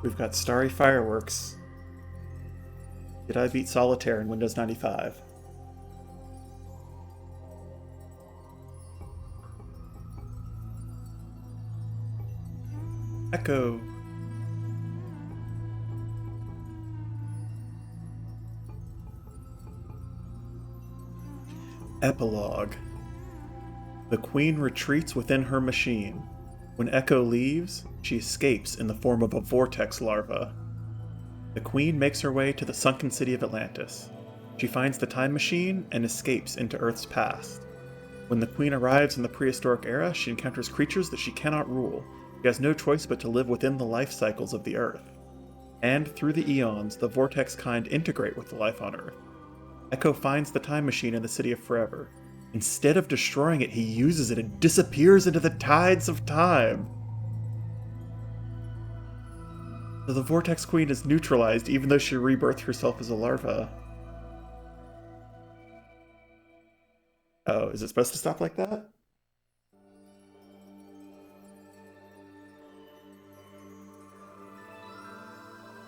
S1: We've got Starry Fireworks. Did I beat Solitaire in Windows 95? Echo. Epilogue. The Queen retreats within her machine. When Echo leaves, she escapes in the form of a vortex larva. The Queen makes her way to the sunken city of Atlantis. She finds the time machine and escapes into Earth's past. When the Queen arrives in the prehistoric era, she encounters creatures that she cannot rule. She has no choice but to live within the life cycles of the Earth. And through the eons, the Vortex kind integrate with the life on Earth. Echo finds the time machine in the City of Forever. Instead of destroying it, he uses it and disappears into the tides of time. So the Vortex Queen is neutralized even though she rebirthed herself as a larva. Oh, is it supposed to stop like that?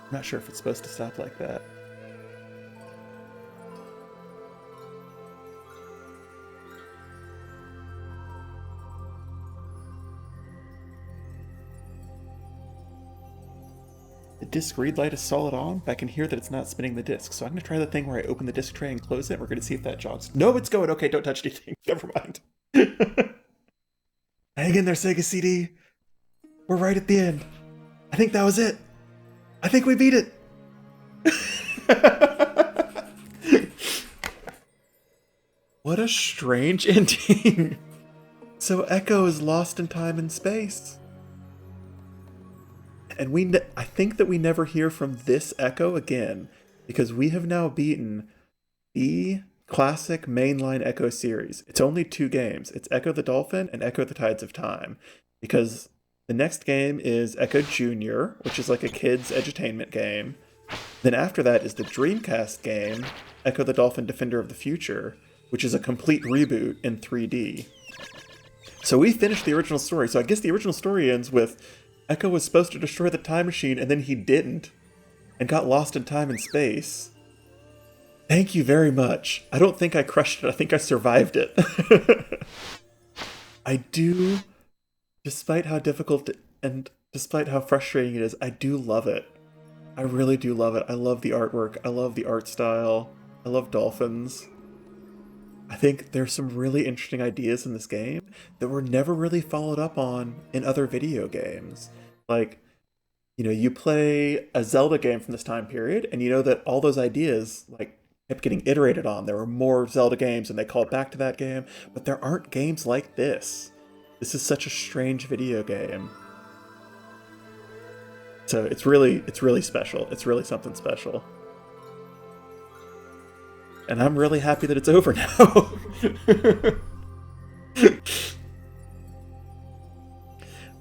S1: I'm not sure if it's supposed to stop like that. The disc read light is solid on, but I can hear that it's not spinning the disc. So I'm going to try the thing where I open the disc tray and close it. We're going to see if that jogs. No, it's going. Okay, don't touch anything. Never mind. Hang in there, Sega CD. We're right at the end. I think that was it. I think we beat it. What a strange ending. So Echo is lost in time and space. And I think that we never hear from this Echo again, because we have now beaten the classic mainline Echo series. It's only 2 games. It's Echo the Dolphin and Echo the Tides of Time, because the next game is Echo Junior, which is like a kid's edutainment game. Then after that is the Dreamcast game, Echo the Dolphin Defender of the Future, which is a complete reboot in 3D. So we finished the original story. So I guess the original story ends with Echo was supposed to destroy the time machine, and then he didn't, and got lost in time and space. Thank you very much. I don't think I crushed it. I think I survived it. I do, despite how difficult and despite how frustrating it is, I do love it. I really do love it. I love the artwork. I love the art style. I love dolphins. I think there's some really interesting ideas in this game that were never really followed up on in other video games. Like, you know, you play a Zelda game from this time period, and you know that all those ideas, like, kept getting iterated on. There were more Zelda games, and they called back to that game, but there aren't games like this. This is such a strange video game. So it's really special. It's really something special. And I'm really happy that it's over now.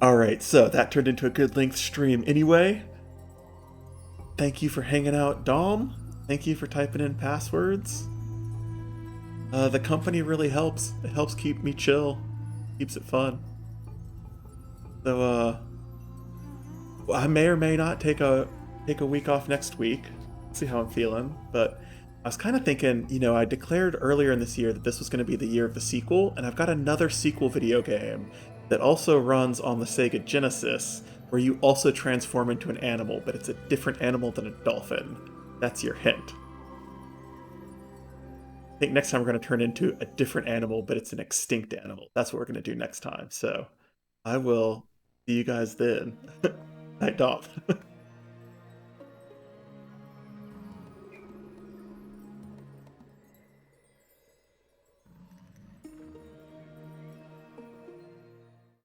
S1: Alright, so that turned into a good length stream anyway. Thank you for hanging out, Dom. Thank you for typing in passwords. The company really helps. It helps keep me chill. Keeps it fun. So, I may or may not take a week off next week. See how I'm feeling. But I was kind of thinking, I declared earlier in this year that this was going to be the year of the sequel, and I've got another sequel video game that also runs on the Sega Genesis, where you also transform into an animal, but it's a different animal than a dolphin. That's your hint. I think next time we're going to turn into a different animal, but it's an extinct animal. That's what we're going to do next time. So I will see you guys then. Night, Dom.